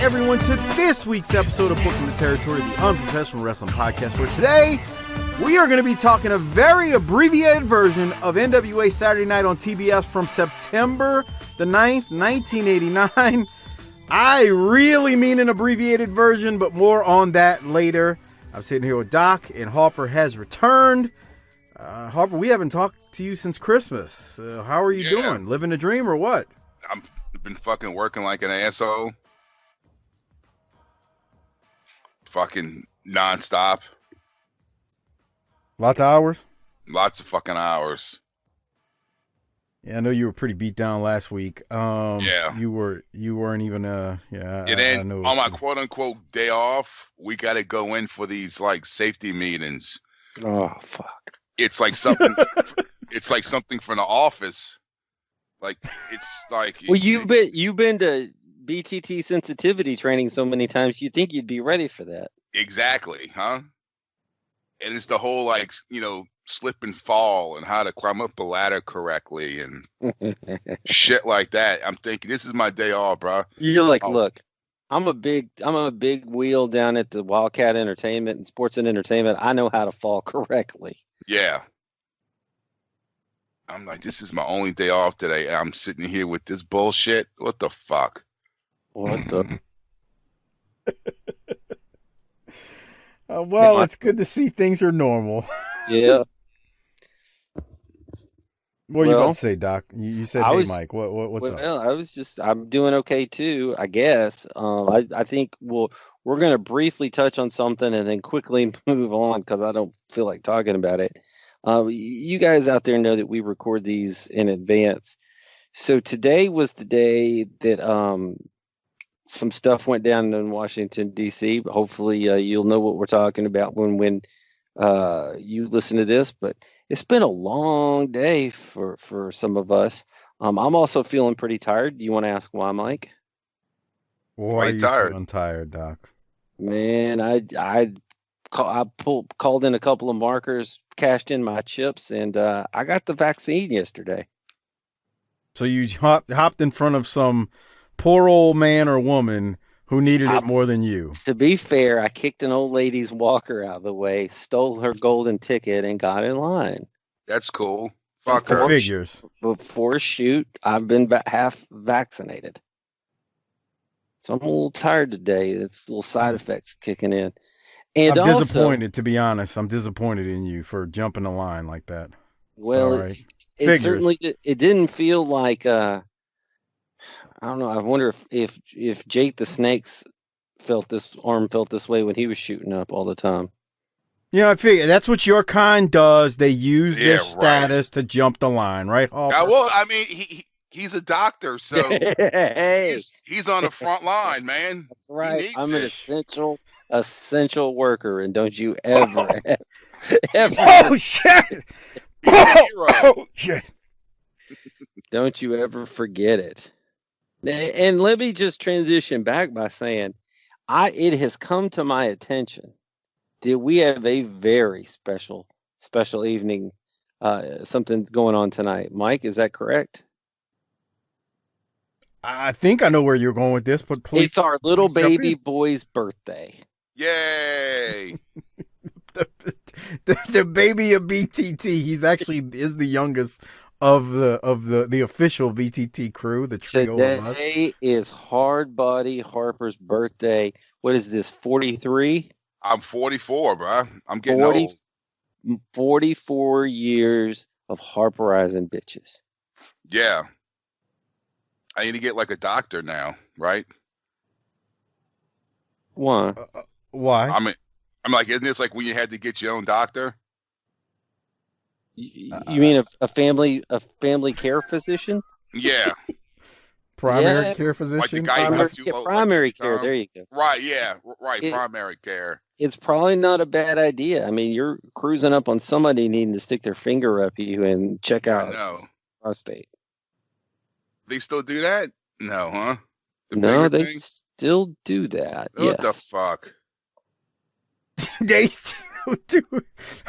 everyone to this week's episode of Booking the Territory, the Unprofessional Wrestling Podcast, where today we are going to be talking a very abbreviated version of NWA Saturday Night on TBS from September the 9th, 1989. I really mean an abbreviated version, but more on that later. I'm sitting here with Doc, and Harper has returned. Harper, we haven't talked to you since Christmas. How are you doing? Living a dream or what? I've been fucking working like an asshole. Fucking nonstop. Lots of hours? Lots of fucking hours. Yeah, I know you were pretty beat down last week. Yeah. You weren't even, yeah. And then I know on my quote unquote day off, we got to go in for these like safety meetings. Oh, fuck. It's like something, it's like something from the office. Like, it's like. Well, you've been to BTT sensitivity training so many times, you think you'd be ready for that. Exactly, huh? And it's the whole, like, slip and fall and how to climb up a ladder correctly and shit like that. I'm thinking, this is my day off, bro. You're like, look, I'm a big wheel down at the Wildcat Entertainment and Sports and Entertainment. I know how to fall correctly. Yeah. I'm like, this is my only day off today. I'm sitting here with this bullshit. What the fuck? What the? Well, it's good to see things are normal. Yeah. What are you about to say, Doc? You said, hey, Mike, what's up? Well, I'm doing okay too, I guess. I think we're going to briefly touch on something and then quickly move on because I don't feel like talking about it. You guys out there know that we record these in advance. So today was the day that some stuff went down in Washington, D.C. Hopefully you'll know what we're talking about when you listen to this. But it's been a long day for some of us. I'm also feeling pretty tired. Do you want to ask why, Mike? Why are you feeling tired, Doc? Man, I called in a couple of markers, cashed in my chips, and I got the vaccine yesterday. So you hopped in front of some poor old man or woman who needed it more than you. To be fair, I kicked an old lady's walker out of the way, stole her golden ticket, and got in line. That's cool. Fuck her. Figures. Before shoot, I've been half vaccinated. So I'm a little tired today. It's little side effects kicking in. And I'm disappointed, to be honest. I'm disappointed in you for jumping the line like that. Well, right. it certainly it didn't feel like I don't know. I wonder if Jake the Snake's felt this way when he was shooting up all the time. Yeah, I figure that's what your kind does. They use their status to jump the line, right? Well, I mean, he's a doctor, so he's on the front line, man. That's right. I'm an essential worker, and don't you ever, ever. Oh shit! Oh shit! Don't you ever forget it. And let me just transition back by saying, it has come to my attention that we have a very special evening, something going on tonight. Mike, is that correct? I think I know where you're going with this, but please. It's our little baby boy's birthday. Yay! the baby of BTT. He's actually is the youngest of the official BTT crew, the trio of us. Today is Hard Body Harper's birthday. What is this, 43? I'm 44, bro. I'm getting old. 44 years of Harperizing bitches. Yeah. I need to get like a doctor now, right? Why? Why? I'm like, isn't this like when you had to get your own doctor? You mean a family care physician? Yeah. Primary care physician? Like primary care, there you go. Right, yeah. Right, primary care. It's probably not a bad idea. I mean, you're cruising up on somebody needing to stick their finger up you and check out prostate. They still do that? No, huh? No, they still do that. What the fuck? They still do.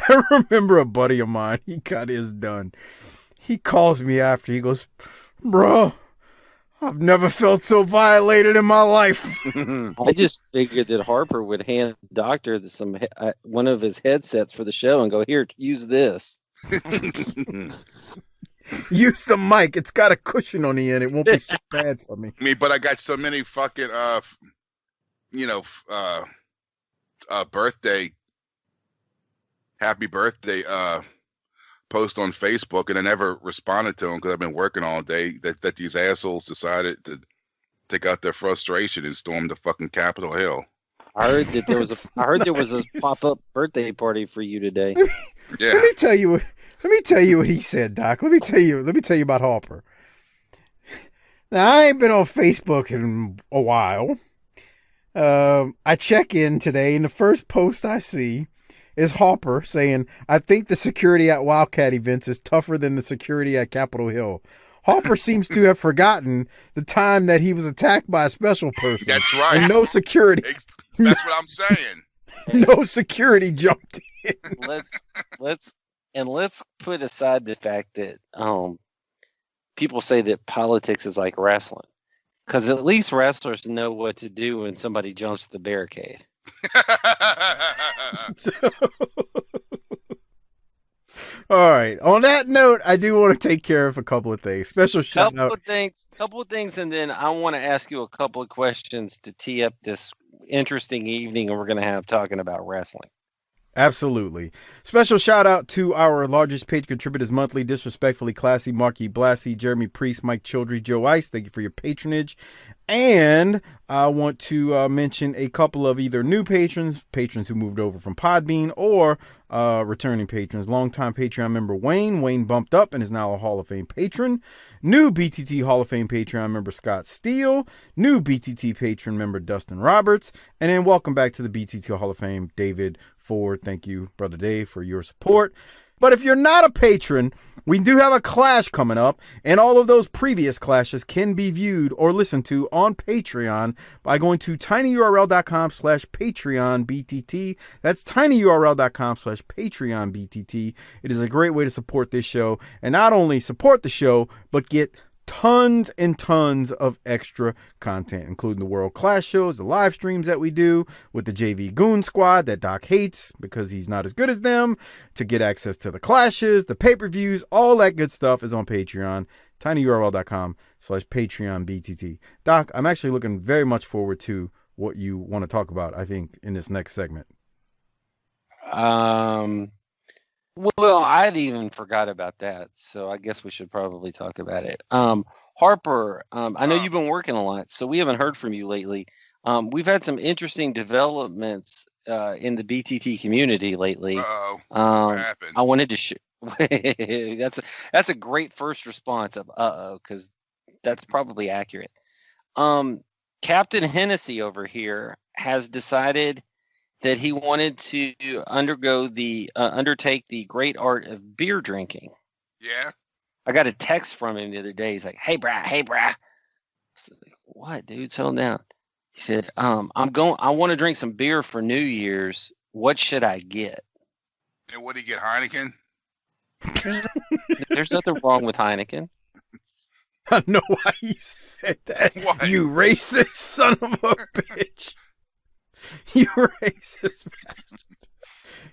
I remember a buddy of mine, he got his done. He calls me after, he goes, bro, I've never felt so violated in my life. I just figured that Harper would hand the doctor one of his headsets for the show and go, "Here, use this." Use the mic. It's got a cushion on the end. It won't be so bad for me. But I got so many fucking birthday, happy birthday post on Facebook, and I never responded to them because I've been working all day. That these assholes decided to take out their frustration and storm the fucking Capitol Hill. I heard that there was a pop-up birthday party for you today. Yeah. Let me tell you what he said, Doc. Let me tell you about Harper. Now, I ain't been on Facebook in a while. I check in today, and the first post I see is Harper saying, "I think the security at Wildcat events is tougher than the security at Capitol Hill." Harper seems to have forgotten the time that he was attacked by a special person. That's right. And no security. That's what I'm saying. No security jumped in. Let's put aside the fact that people say that politics is like wrestling, because at least wrestlers know what to do when somebody jumps the barricade. All right. On that note, I do want to take care of a couple of things. Special shout out. Couple of things, and then I want to ask you a couple of questions to tee up this interesting evening we're going to have talking about wrestling. Absolutely. Special shout out to our largest page contributors monthly, Disrespectfully Classy, Marky Blassie, Jeremy Priest, Mike Childry, Joe Ice. Thank you for your patronage. And I want to mention a couple of either new patrons who moved over from Podbean, or returning patrons. Longtime Patreon member Wayne bumped up and is now a Hall of Fame patron. New BTT Hall of Fame Patreon member Scott Steele. New BTT patron member Dustin Roberts. And then welcome back to the BTT Hall of Fame, David Ford. Thank you, Brother Dave, for your support. But if you're not a patron, we do have a clash coming up, and all of those previous clashes can be viewed or listened to on Patreon by going to tinyurl.com/PatreonBTT. That's tinyurl.com/PatreonBTT. It is a great way to support this show, and not only support the show, but get tons and tons of extra content, including the World Class shows, the live streams that we do with the JV Goon Squad that Doc hates because he's not as good as them, to get access to the clashes, the pay-per-views, all that good stuff is on Patreon, tinyurl.com/PatreonBTT. Doc, I'm actually looking very much forward to what you want to talk about, I think, in this next segment. Well, I'd even forgot about that, so I guess we should probably talk about it. Harper, I know you've been working a lot, so we haven't heard from you lately. We've had some interesting developments in the BTT community lately. What happened? I wanted to that's a great first response of because that's probably accurate. Captain Hennessy over here has decided that he wanted to undertake the great art of beer drinking. Yeah. I got a text from him the other day. He's like, "Hey, brah. I was like, "What, dude? Settle down." He said, I want to drink some beer for New Year's. What should I get?" And what did he get, Heineken? There's nothing wrong with Heineken. I know why you said that. What? You racist son of a bitch. You racist bastard.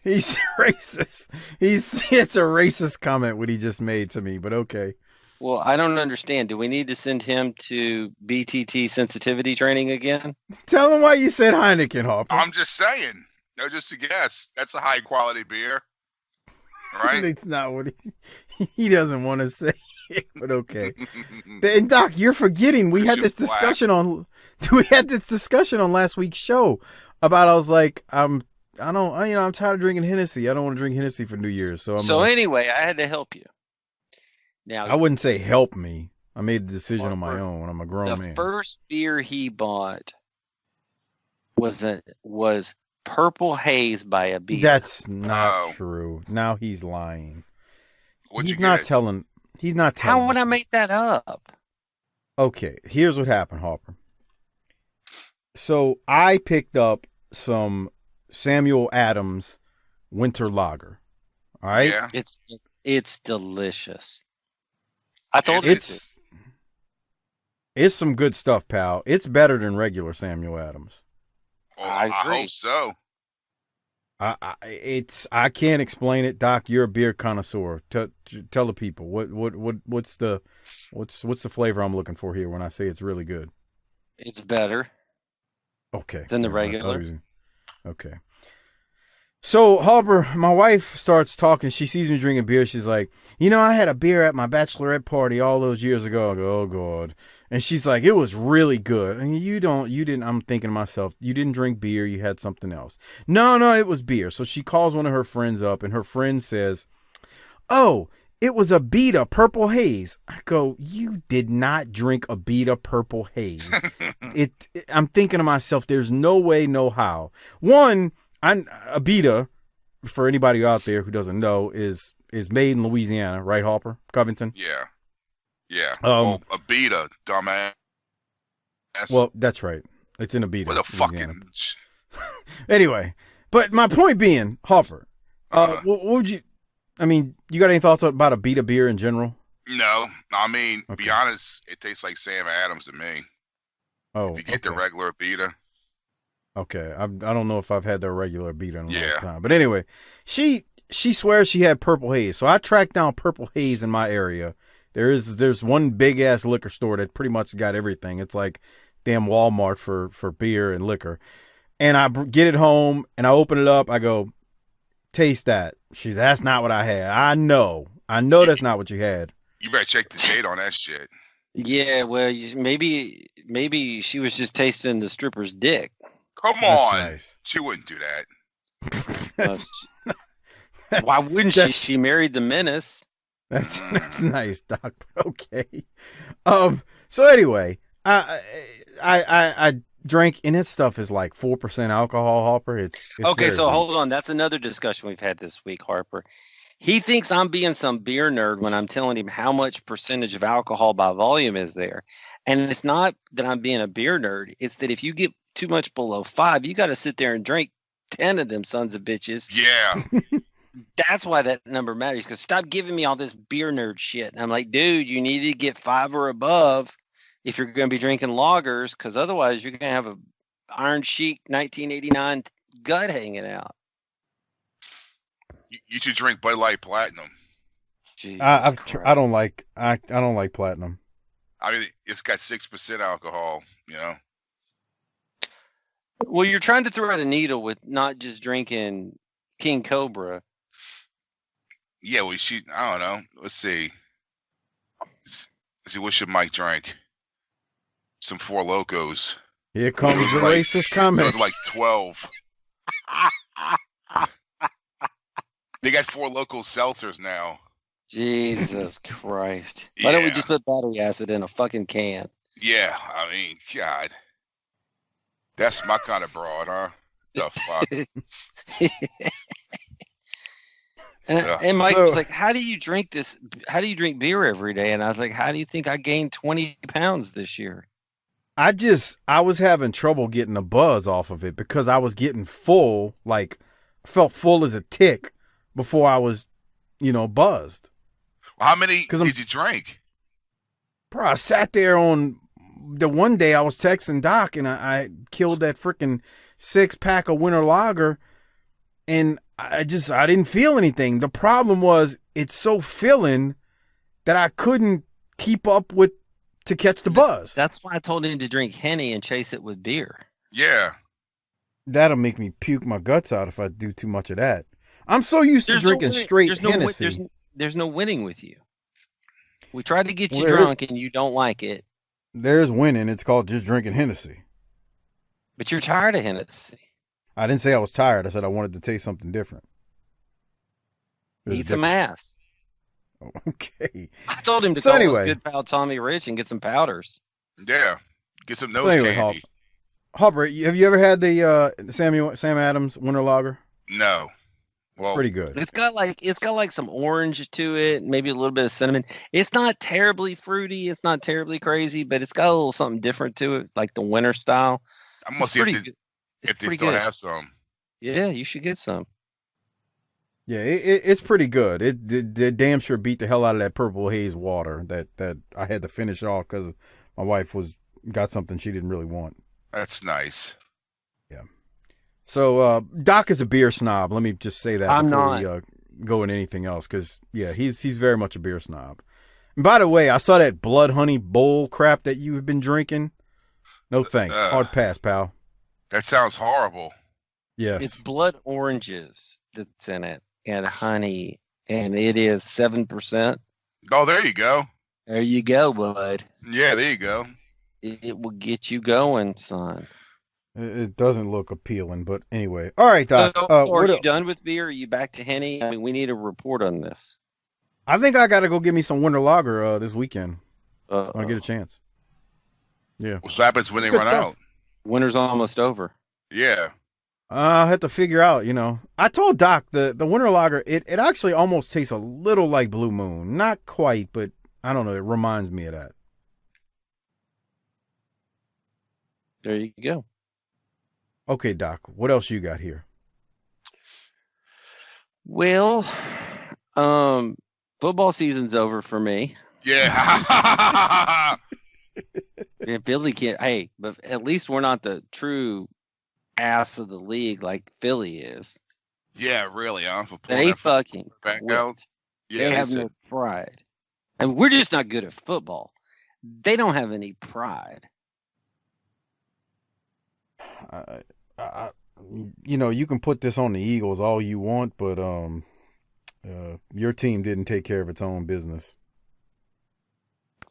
He's racist. It's a racist comment what he just made to me, but okay. Well, I don't understand. Do we need to send him to BTT sensitivity training again? Tell him why you said Heineken, Harper. I'm just saying. No, just a guess. That's a high quality beer. Right? It's not what he doesn't want to say it, but okay. And Doc, you're forgetting we had this discussion on last week's show about, I was like, I'm tired of drinking Hennessy. I don't want to drink Hennessy for New Year's. Anyway, I had to help you. Now, I wouldn't say help me. I made the decision on my own. I'm a grown man. The first beer he bought was Purple Haze by a beer. That's not true. Now he's lying. He's not telling. How would I make that up? Okay, here's what happened, Harper. So I picked up some Samuel Adams Winter Lager. All right? Yeah. It's delicious. I told you it's It's some good stuff, pal. It's better than regular Samuel Adams. Well, I I agree. hope so. I can't explain it, Doc. You're a beer connoisseur. Tell the people what's the flavor I'm looking for here when I say it's really good. It's better. Okay. Than the Never mind. regular. Okay. So, Harper, my wife starts talking. She sees me drinking beer. She's like, I had a beer at my bachelorette party all those years ago. I go, oh, God. And she's like, it was really good. And you didn't, I'm thinking to myself, you didn't drink beer. You had something else. No, it was beer. So she calls one of her friends up, and her friend says, oh, it was a Beta Purple Haze. I go, you did not drink a Beta Purple Haze. I'm thinking to myself, there's no way, no how. One, a Beta, for anybody out there who doesn't know, is made in Louisiana, right, Harper? Covington? Yeah. A Beta, dumbass. Well, that's right. It's in a Beta. What a fucking... Anyway, but my point being, Harper, what would you... I mean, you got any thoughts about a Beta beer in general? No. I mean, Okay. be honest, it tastes like Sam Adams to me. Oh, If you get the regular Beta. Okay, I don't know if I've had the regular Beta in a long Yeah. time. But anyway, she swears she had Purple Haze. So I tracked down Purple Haze in my area. There's one big-ass liquor store that pretty much got everything. It's like damn Walmart for beer and liquor. And I get it home, and I open it up. I go, taste that. That's not what I had. I know that's not what you had. You better check the date on that shit. Yeah, well, maybe she was just tasting the stripper's dick. Come That's on. nice. She wouldn't do that. Why wouldn't she? She married the menace. That's nice, Doc. Okay. So anyway, I drank, and that stuff is like 4% alcohol, Harper. It's Okay, very so weak. hold on. That's another discussion we've had this week, Harper. He thinks I'm being some beer nerd when I'm telling him how much percentage of alcohol by volume is there. And it's not that I'm being a beer nerd. It's that if you get too much below 5, you got to sit there and drink 10 of them sons of bitches. Yeah. That's why that number matters. Because stop giving me all this beer nerd shit. And I'm like, dude, you need to get 5 or above if you're going to be drinking lagers. Because otherwise, you're going to have a Iron Sheik 1989 gut hanging out. You should drink Bud Light Platinum. I don't like platinum. I mean, it's got 6% alcohol, Well, you're trying to throw out a needle with not just drinking King Cobra. Yeah, I don't know. Let's see. Let's see, what should Mike drink? Some Four Locos. Here comes the racist comment. Those are like 12. They got Four Locos seltzers now. Jesus Christ. Why don't we Yeah. just put battery acid in a fucking can? Yeah, I mean, God. That's my kind of broad, huh? The fuck? And Mike So- was like, how do you drink this? How do you drink beer every day? And I was like, how do you think I gained 20 pounds this year? I was having trouble getting a buzz off of it because I was getting full, like felt full as a tick before I was, buzzed. Well, how many 'Cause did you drink? Bro, I sat there on the one day I was texting Doc and I killed that freaking 6-pack of winter lager and I didn't feel anything. The problem was it's so filling that I couldn't keep up with to catch the buzz. That's why I told him to drink Henny and chase it with beer. Yeah. That'll make me puke my guts out if I do too much of that. I'm so used to drinking straight Hennessy. There's no winning with you. We tried to get you Well, drunk and you don't like it, There's winning. It's called just drinking Hennessy. but you're tired of Hennessy. I didn't say I was tired. I said I wanted to taste something different. There's a Eat some difference. ass. Okay. I told him to So call anyway. his good pal Tommy Rich and get some powders. Yeah. Get some nose So anyway, candy. Harper, have you ever had the Sam Adams Winter Lager? No. Well, Pretty good. It's got like some orange to it, maybe a little bit of cinnamon. It's not terribly fruity. It's not terribly crazy, but it's got a little something different to it, like the winter style. I'm gonna It's see pretty if good. they, It's if they pretty still good. have some. Yeah, you should get some. Yeah, it's pretty good. It damn sure beat the hell out of that Purple Haze water that I had to finish off because My wife got something she didn't really want. That's nice. Yeah. So Doc is a beer snob. Let me just say that before we go into anything else, because he's very much a beer snob. And by the way, I saw that Blood Honey Bowl crap that you've been drinking. No thanks. Hard pass, pal. That sounds horrible. Yes. It's blood oranges that's in it and honey, and it is 7%. Oh, there you go. There you go, bud. Yeah, there you go. It will get you going, son. It doesn't look appealing, but anyway. All right, Doc. So, are you done with beer? Are you back to Henny? I mean, we need a report on this. I think I got to go get me some winter lager this weekend. When I get a chance. Yeah. What happens when they run out? Winter's almost over. Yeah. I have to figure out, I told Doc the winter lager, it actually almost tastes a little like Blue Moon. Not quite, but I don't know. It reminds me of that. There you go. Okay, Doc, what else you got here? Well, football season's over for me. Yeah. And Philly can't. Hey, but at least we're not the true ass of the league like Philly is. Yeah, really, huh? For They fucking back quit. out. Yeah, they have no pride. And we're just not good at football. They don't have any pride. You can put this on the Eagles all you want, but your team didn't take care of its own business.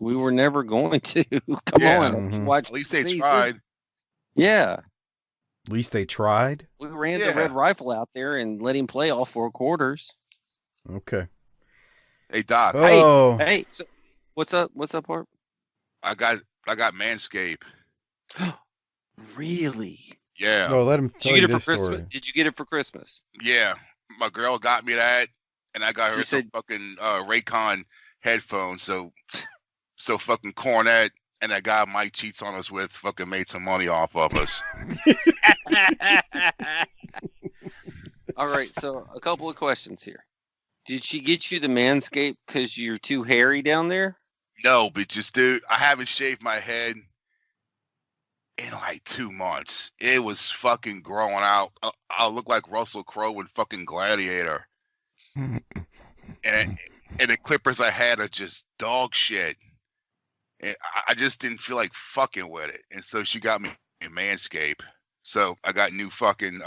We were never going to. Come on. Mm-hmm. Watch At least they tried. Yeah. At least they tried. We ran the Red Rifle out there and let him play all 4 quarters. Okay. Hey, Doc. Oh. Hey. So, what's up? What's up, Harp? I got Manscaped. Really? Yeah. Oh, let him tell you this Christmas? story. Did you get it for Christmas? Yeah. My girl got me that, and I got her She said, some fucking Raycon headphones. So fucking Cornet and that guy Mike cheats on us with fucking made some money off of us. All right, so a couple of questions here. Did she get you the Manscaped because you're too hairy down there? No, but just, dude, I haven't shaved my head in like 2 months. It was fucking growing out. I look like Russell Crowe in fucking Gladiator. and the clippers I had are just dog shit. And I just didn't feel like fucking with it. And so she got me a Manscaped. So I got new fucking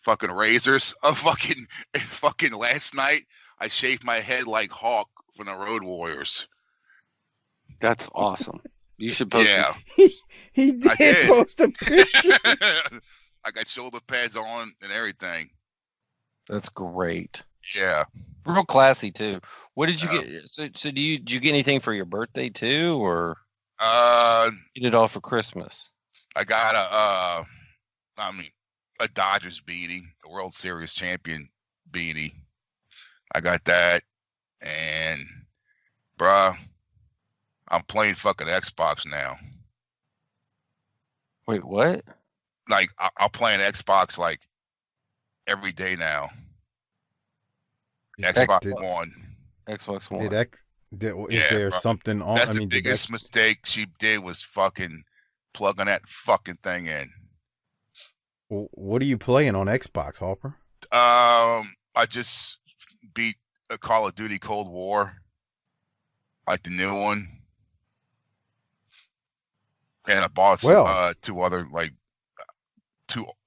fucking razors. Fucking last night I shaved my head like Hawk from the Road Warriors. That's awesome. You should post it. He did post a picture. I got shoulder pads on and everything. That's great. Yeah. Real classy too. What did you get? So did you get anything for your birthday too, or get it all for Christmas? I got a Dodgers beanie, a World Series champion beanie. I got that, and bruh, I'm playing fucking Xbox now. Wait, what? Like I'll play an Xbox like every day now. Xbox One. Xbox One. Is there something on? That's the biggest mistake she did was fucking plugging that fucking thing in. What are you playing on Xbox, Harper? I just beat a Call of Duty Cold War, like the new one, and I bought some, 2 other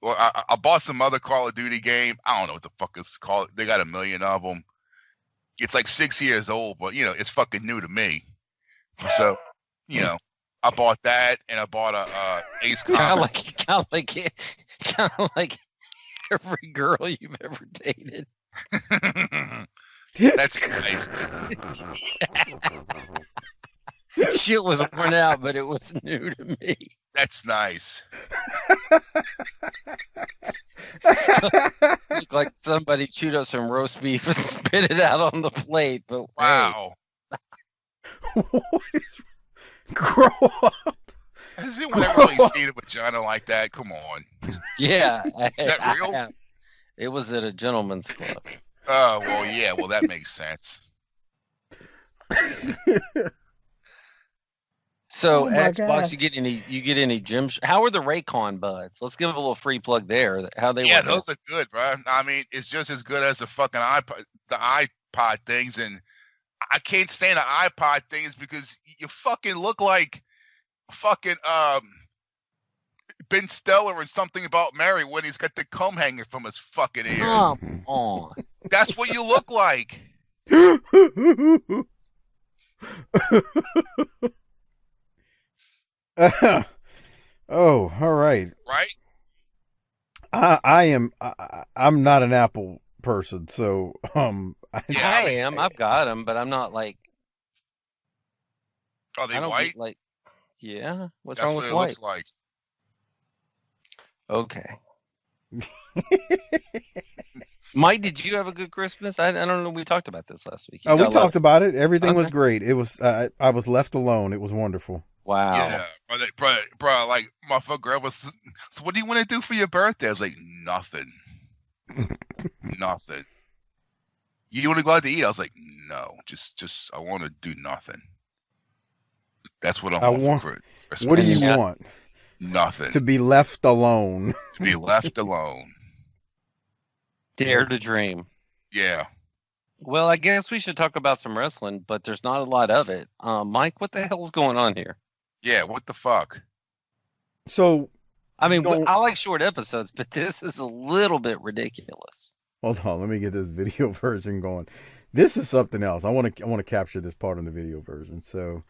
I bought some other Call of Duty game. I don't know what the fuck it's called. They got 1 million of them. It's like 6 years old, but it's fucking new to me. So, I bought that, and I bought a Ace Combat. Kind of like every girl you've ever dated. That's nice. Shit was worn out, but it was new to me. That's nice. Looked like somebody chewed up some roast beef and spit it out on the plate. But wow, grow up. Has anyone ever really seen a vagina like that? Come on. Yeah, is that real? It was at a gentleman's club. Oh well, yeah. Well, that makes sense. So Oh my Xbox, God. you get any gym? How are the Raycon buds? Let's give a little free plug there. How they Yeah, work? those are good, bro. I mean, it's just as good as the fucking iPod things, and I can't stand the iPod things because you fucking look like fucking Ben Stiller in Something About Mary when he's got the comb hanging from his fucking ear. Come on. That's what you look like. Oh, all right. Right? I'm not an Apple person, so Yeah, I am. I've got them, but I'm not like. Are they I don't white? get, like. Yeah. What's That's wrong what with it white? looks like. Okay. Mike, did you have a good Christmas? I don't know. We talked about this last week. we talked about it. Everything Okay. was great. It was I was left alone. It was wonderful. Wow. Yeah, bro, like motherfucker was. So what do you want to do for your birthday? I was like, nothing. Nothing. You want to go out to eat? I was like, no, just I want to do nothing. That's what I want for Christmas. What do you want? Nothing. To be left alone. To be left alone. Dare to dream. Yeah. Well, I guess we should talk about some wrestling, but there's not a lot of it. Mike, what the hell's going on here? Yeah, what the fuck? So, I mean, I like short episodes, but this is a little bit ridiculous. hold on, let me get this video version going. This is something else. I want to capture this part in the video version. So,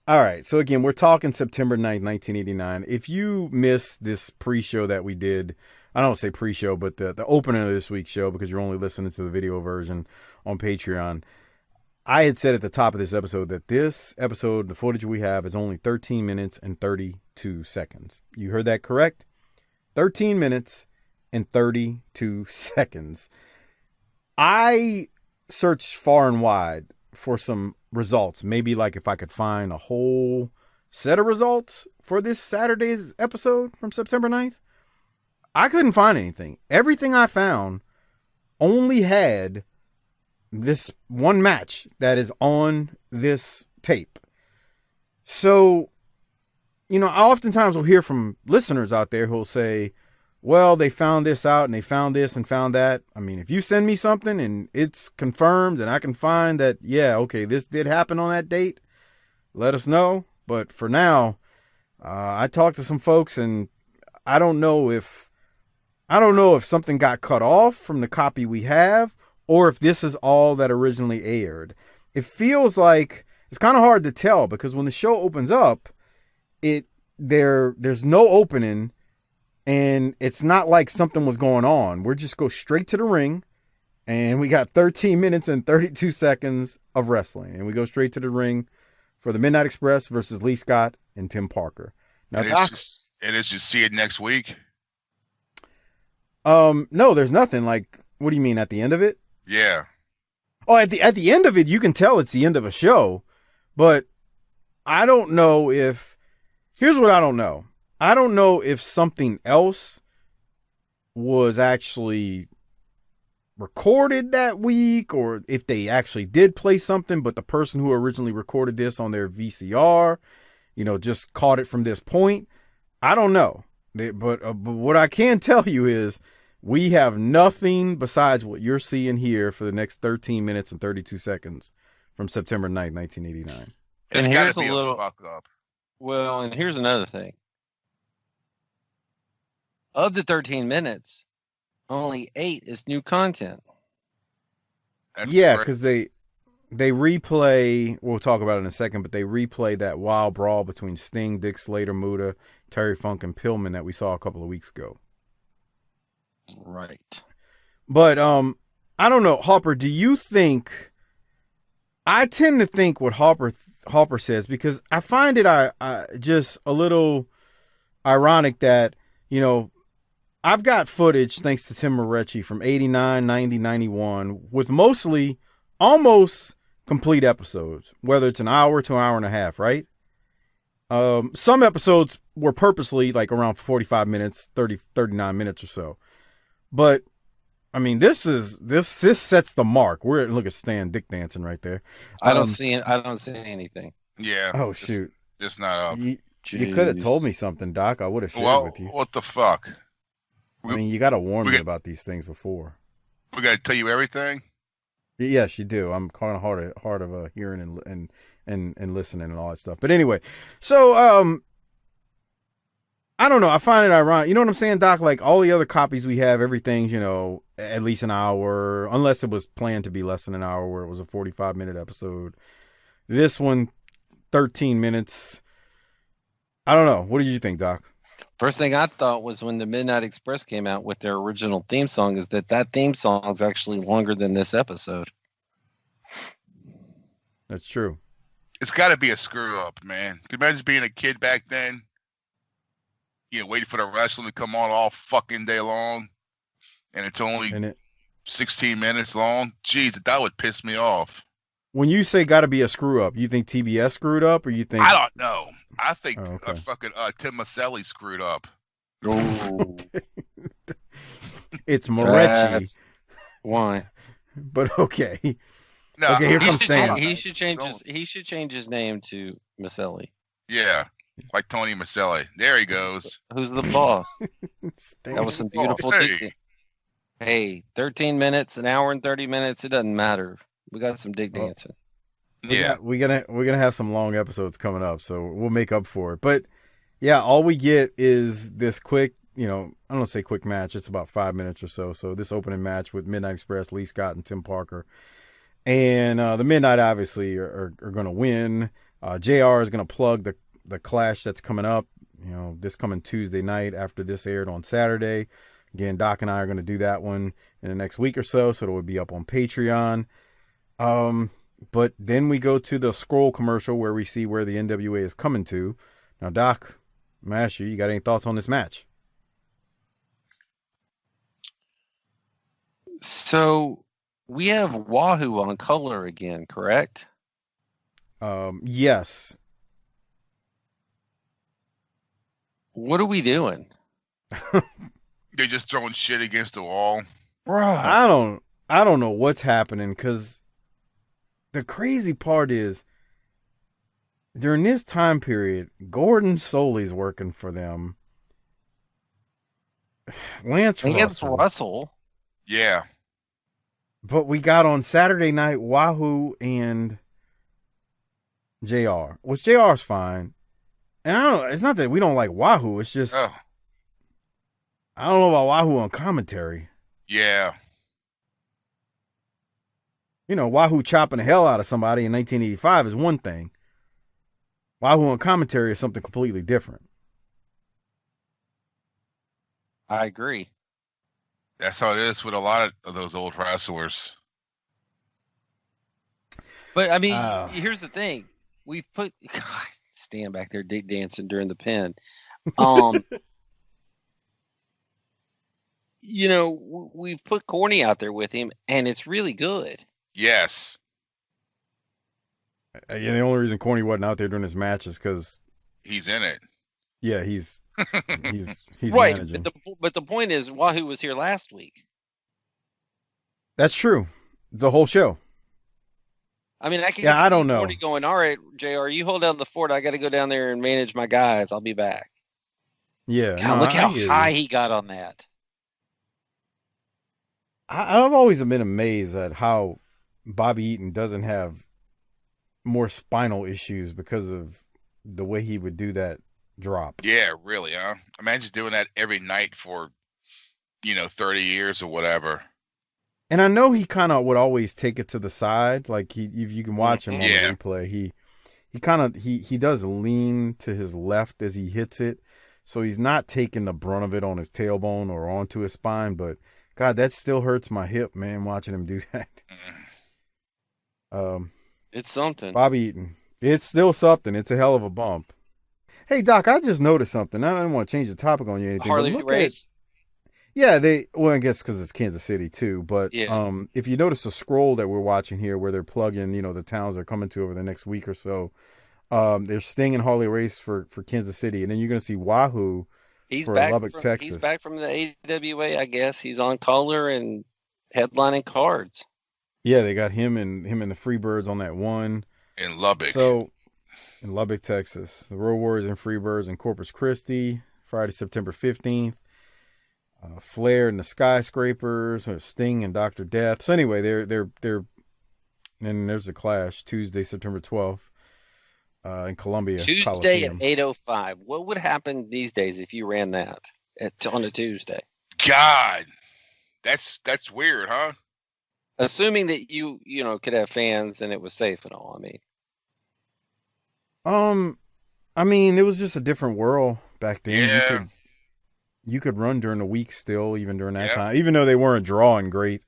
all right. So again, we're talking September 9th, 1989. If you missed this pre-show that we did, I don't say pre-show, but the opening of this week's show, because you're only listening to the video version on Patreon, I had said at the top of this episode that this episode, the footage we have, is only 13 minutes and 32 seconds. You heard that correct? 13 minutes and 32 seconds. I searched far and wide for some results. Maybe like if I could find a whole set of results for this Saturday's episode from September 9th. I couldn't find anything. Everything I found only had this one match that is on this tape. So, I oftentimes will hear from listeners out there who'll say, well, they found this out and they found this and found that. I mean, if you send me something and it's confirmed and I can find that, yeah, okay, this did happen on that date, let us know. But for now, I talked to some folks and I don't know if something got cut off from the copy we have, or if this is all that originally aired. It feels like it's kind of hard to tell because when the show opens up, there's no opening and it's not like something was going on. We're just go straight to the ring and we got 13 minutes and 32 seconds of wrestling. And we go straight to the ring for the Midnight Express versus Lee Scott and Tim Parker. Now, it is just see it next week. No, there's nothing. Like, what do you mean at the end of it? Yeah. Oh, at the end of it, you can tell it's the end of a show, but I don't know if. Here's what I don't know. I don't know if something else was actually recorded that week, or if they actually did play something, but the person who originally recorded this on their VCR, just caught it from this point. I don't know. But what I can tell you is we have nothing besides what you're seeing here for the next 13 minutes and 32 seconds from September 9th, 1989. It's And got here's to be a little fuck up. Well, and here's another thing. Of the 13 minutes, only 8 is new content. That's Yeah, great. because they replay, we'll talk about it in a second, but they replay that wild brawl between Sting, Dick Slater, Muta, Terry Funk, and Pillman that we saw a couple of weeks ago. Right. But I don't know, Harper, do you think, I tend to think what Harper says, because I find it I just a little ironic that, I've got footage, thanks to Tim Morecci, from 89, 90, 91, with mostly almost complete episodes, whether it's an hour to an hour and a half, right? Some episodes were purposely like around 45 minutes, 39 minutes or so. But I mean, this sets the mark. Look at Stan Dick dancing right there. I don't see anything. Yeah. Oh shoot. It's not up. You could have told me something, Doc. I would have shared it with you. What the fuck? I mean, you got to warn me about these things before. We got to tell you everything? Yes, you do. I'm kind of hard of hearing and listening and all that stuff. But anyway, so I don't know. I find it ironic. You know what I'm saying, Doc? Like all the other copies we have, everything's, at least an hour, unless it was planned to be less than an hour where it was a 45-minute episode. This one, 13 minutes. I don't know. What did you think, Doc? First thing I thought was when the Midnight Express came out with their original theme song is that theme song is actually longer than this episode. That's true. It's got to be a screw up, man. Could you imagine being a kid back then? Waiting for the wrestling to come on all fucking day long, and it's only 16 minutes long. Jeez, that would piss me off. When you say got to be a screw up, you think TBS screwed up, or you think I don't know. I think fucking Tim Maselli screwed up. Oh. It's Moretti. Why? But okay. No, okay, here comes Stan. He should change his name to Maselli. Yeah, like Tony Maselli. There he goes. Who's the boss? That was some beautiful dick. Hey, 13 minutes, an hour and 30 minutes. It doesn't matter. We got some dick dancing. Yeah, we're gonna have some long episodes coming up, so we'll make up for it. But yeah, all we get is this quick, I don't say quick match. It's about 5 minutes or so. So this opening match with Midnight Express, Lee Scott and Tim Parker, and the Midnight obviously are going to win. JR is going to plug the clash that's coming up. This coming Tuesday night after this aired on Saturday. Again, Doc and I are going to do that one in the next week or so it will be up on Patreon. But then we go to the scroll commercial where we see where the NWA is coming to. Now, Doc, I'm going to ask you got any thoughts on this match? So we have Wahoo on color again, correct? Yes. What are we doing? They're just throwing shit against the wall. Bro. I don't know what's happening, because the crazy part is during this time period, Gordon Soley's working for them. Lance Russell. Yeah. But we got on Saturday night Wahoo and JR, which JR's fine. And I don't know, it's not that we don't like Wahoo, it's just I don't know about Wahoo on commentary. Yeah. Wahoo chopping the hell out of somebody in 1985 is one thing. Wahoo on commentary is something completely different. I agree. That's how it is with a lot of those old wrestlers. But, I mean, here's the thing. We put... God, stand back there dick dancing during the pen. We've put Corny out there with him, and it's really good. Yes. Yeah, the only reason Corny wasn't out there during this match is because he's in it. Yeah, he's right. Managing. But the point is, Wahoo was here last week. That's true. The whole show. I mean, I don't know. Corny going, all right, JR, you hold down the fort. I got to go down there and manage my guys. I'll be back. Yeah. God, look how high he got on that. I've always been amazed at how Bobby Eaton doesn't have more spinal issues because of the way he would do that drop. Yeah, really, huh? Imagine doing that every night for, 30 years or whatever. And I know he kind of would always take it to the side. Like if you can watch him on the replay, he does lean to his left as he hits it. So he's not taking the brunt of it on his tailbone or onto his spine, but God, that still hurts my hip, man, watching him do that. It's something. Bobby Eaton. It's still something. It's a hell of a bump. Hey, Doc, I just noticed something. I don't want to change the topic on you or anything. Harley race. Yeah, I guess because it's Kansas City too. But if you notice the scroll that we're watching here where they're plugging, the towns they're coming to over the next week or so, there's Sting and Harley Race for Kansas City. And then you're going to see Wahoo for Lubbock, Texas. He's back from the AWA, I guess. He's on color and headlining cards. Yeah, they got him and the Freebirds on that one. In Lubbock. So, in Lubbock, Texas. The Road Warriors and Freebirds in Corpus Christi, Friday, September 15th. Flair and the Skyscrapers, Sting and Dr. Death. So anyway, they're and there's a Clash Tuesday, September 12th, in Columbia. Tuesday Coliseum. at 8:05. What would happen these days if you ran that on a Tuesday? God, that's weird, huh? Assuming that you could have fans and it was safe and all. I mean, it was just a different world back then. Yeah. You could run during the week still, even during that time. Even though they weren't drawing great,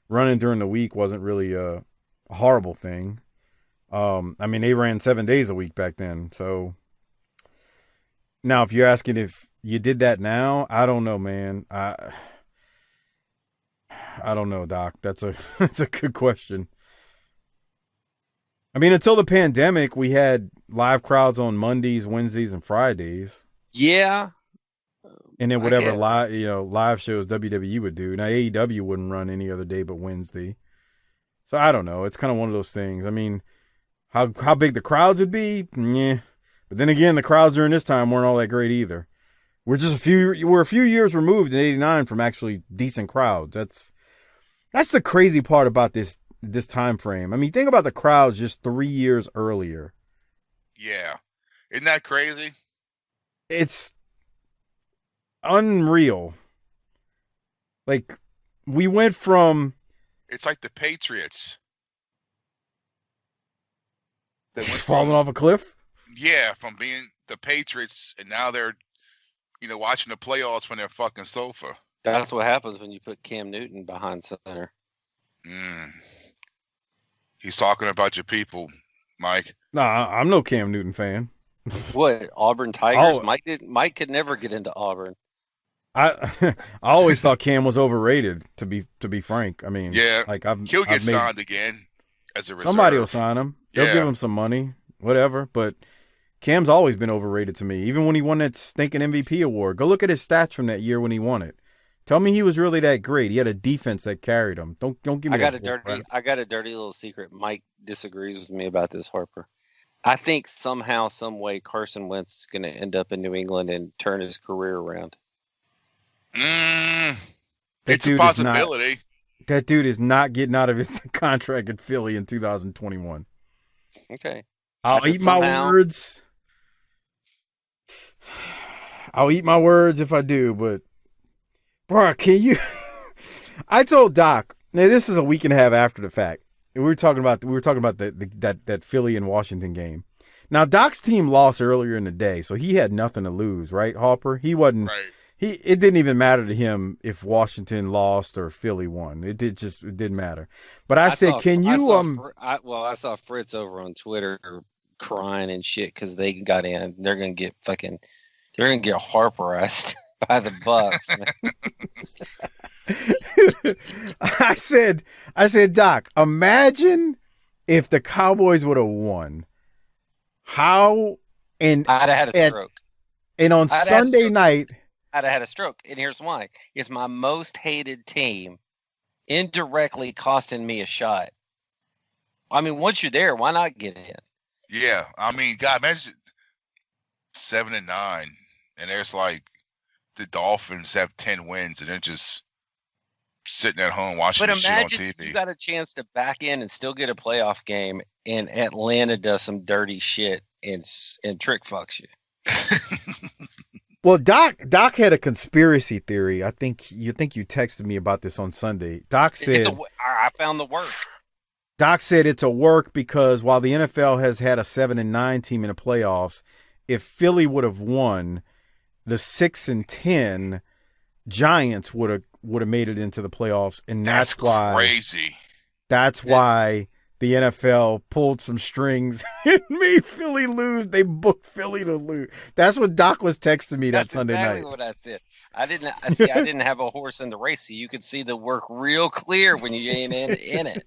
running during the week wasn't really a horrible thing. I mean, they ran 7 days a week back then. So now, if you're asking if you did that now, I don't know, man. I don't know, Doc. That's a good question. I mean, until the pandemic, we had live crowds on Mondays, Wednesdays, and Fridays. Yeah. And then whatever live shows WWE would do. Now AEW wouldn't run any other day but Wednesday. So I don't know. It's kind of one of those things. I mean, how big the crowds would be, yeah. But then again, the crowds during this time weren't all that great either. We're a few years removed in '89 from actually decent crowds. That's the crazy part about this time frame. I mean, think about the crowds just 3 years earlier. Yeah. Isn't that crazy? It's unreal. Like, we went from... It's like the Patriots. They went falling off a cliff? Yeah, from being the Patriots, and now they're, watching the playoffs from their fucking sofa. That's what happens when you put Cam Newton behind center. He's talking about your people, Mike. Nah, I'm no Cam Newton fan. What, Auburn Tigers? Mike could never get into Auburn. I always thought Cam was overrated. To be frank, I mean, yeah, like he'll get signed again as a reserve. Somebody will sign him. They'll give him some money, whatever. But Cam's always been overrated to me. Even when he won that stinking MVP award, go look at his stats from that year when he won it. Tell me he was really that great. He had a defense that carried him. Don't give me. I got a dirty little secret. Mike disagrees with me about this, Harper. I think somehow, some way, Carson Wentz is going to end up in New England and turn his career around. It's a possibility. That dude is not getting out of his contract at Philly in 2021. Okay. I'll eat my words. I'll eat my words if I do, but bro, can you? I told Doc. Now this is a week and a half after the fact. We were talking about that Philly and Washington game. Now Doc's team lost earlier in the day, so he had nothing to lose, right, Harper? He wasn't. Right. It didn't even matter to him if Washington lost or Philly won. It didn't matter. But I said, I saw Fritz over on Twitter crying and shit because they got in. They're gonna get Harperized by the Bucks. Man. I said, Doc, imagine if the Cowboys would have won. How? And I'd have had a stroke. And on Sunday night. I'd have had a stroke, and here's why. It's my most hated team, indirectly costing me a shot. I mean, once you're there, why not get in? Yeah, I mean, God, imagine 7-9, and there's like the Dolphins have 10 wins, and they're just sitting at home watching shit on TV. But imagine you got a chance to back in and still get a playoff game, and Atlanta does some dirty shit and trick fucks you. Well, Doc had a conspiracy theory. I think you texted me about this on Sunday. Doc said I found the work. Doc said it's a work because while the NFL has had a 7-9 team in the playoffs, if Philly would have won, the 6-10 Giants would have made it into the playoffs, and that's why crazy. That's why the NFL pulled some strings and made Philly lose. They booked Philly to lose. That's what Doc was texting me that Sunday night. That's exactly what I said. I didn't have a horse in the race, so you could see the work real clear when you ain't in it.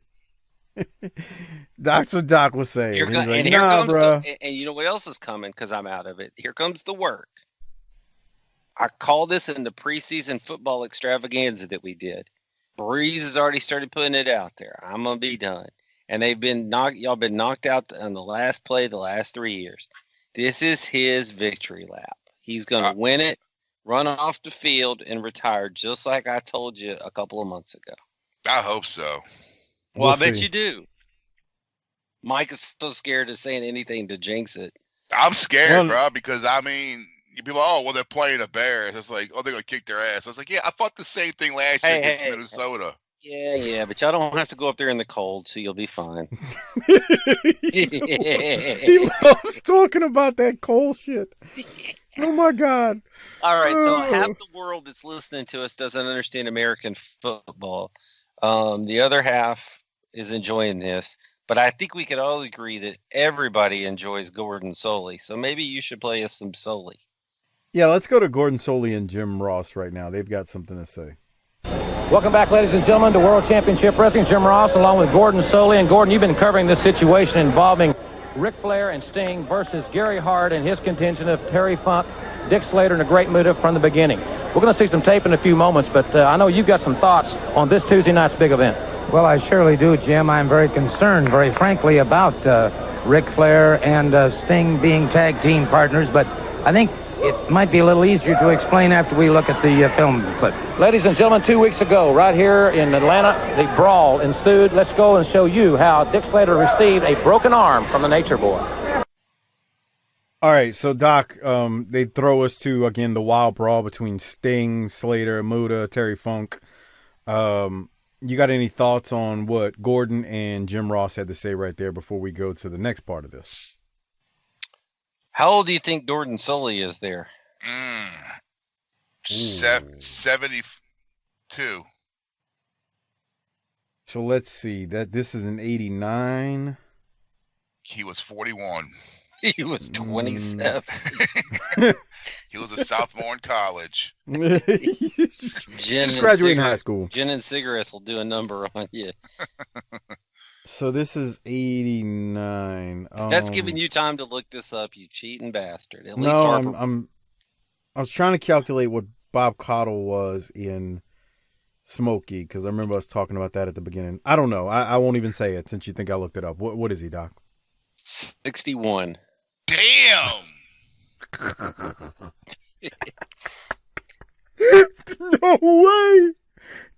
That's what Doc was saying. And you know what else is coming because I'm out of it? Here comes the work. I call this in the preseason football extravaganza that we did. Breeze has already started putting it out there. I'm going to be done. and y'all been knocked out on the last play the last 3 years. This is his victory lap. He's going to win it, run off the field, and retire, just like I told you a couple of months ago. I hope so. Well, I bet you do. Mike is so scared of saying anything to jinx it. I'm scared, bro, because people are, they're playing the Bears. It's like, they're going to kick their ass. I was like, yeah, I thought the same thing last year against Minnesota. Yeah, but y'all don't have to go up there in the cold, so you'll be fine. He loves talking about that cold shit. Oh, my God. All right, so half the world that's listening to us doesn't understand American football. The other half is enjoying this. But I think we could all agree that everybody enjoys Gordon Solie. So maybe you should play us some Solie. Yeah, let's go to Gordon Solie and Jim Ross right now. They've got something to say. Welcome back, ladies and gentlemen, to World Championship Wrestling. Jim Ross along with Gordon Solie. And Gordon, you've been covering this situation involving Ric Flair and Sting versus Gary Hart and his contingent of Terry Funk, Dick Slater, and a Great Muta from the beginning. We're going to see some tape in a few moments, but I know you've got some thoughts on this Tuesday night's big event. Well, I surely do, Jim. I'm very concerned, very frankly, about Ric Flair and Sting being tag team partners, but I think it might be a little easier to explain after we look at the film clip. Ladies and gentlemen, 2 weeks ago, right here in Atlanta, the brawl ensued. Let's go and show you how Dick Slater received a broken arm from the Nature Boy. All right, so Doc, they throw us to, again, the wild brawl between Sting, Slater, Muta, Terry Funk. You got any thoughts on what Gordon and Jim Ross had to say right there before we go to the next part of this? How old do you think Gordon Solie is there? 72. So let's see. This is an 89. He was 41. He was 27. He was a sophomore in college. Just graduating high school. Gin and cigarettes will do a number on you. So this is 89. That's giving you time to look this up, you cheating bastard. At least no, Harper. I was trying to calculate what Bob Caudle was in Smokey, because I remember us talking about that at the beginning. I don't know. I won't even say it since you think I looked it up. What is he, Doc? 61. Damn! No way!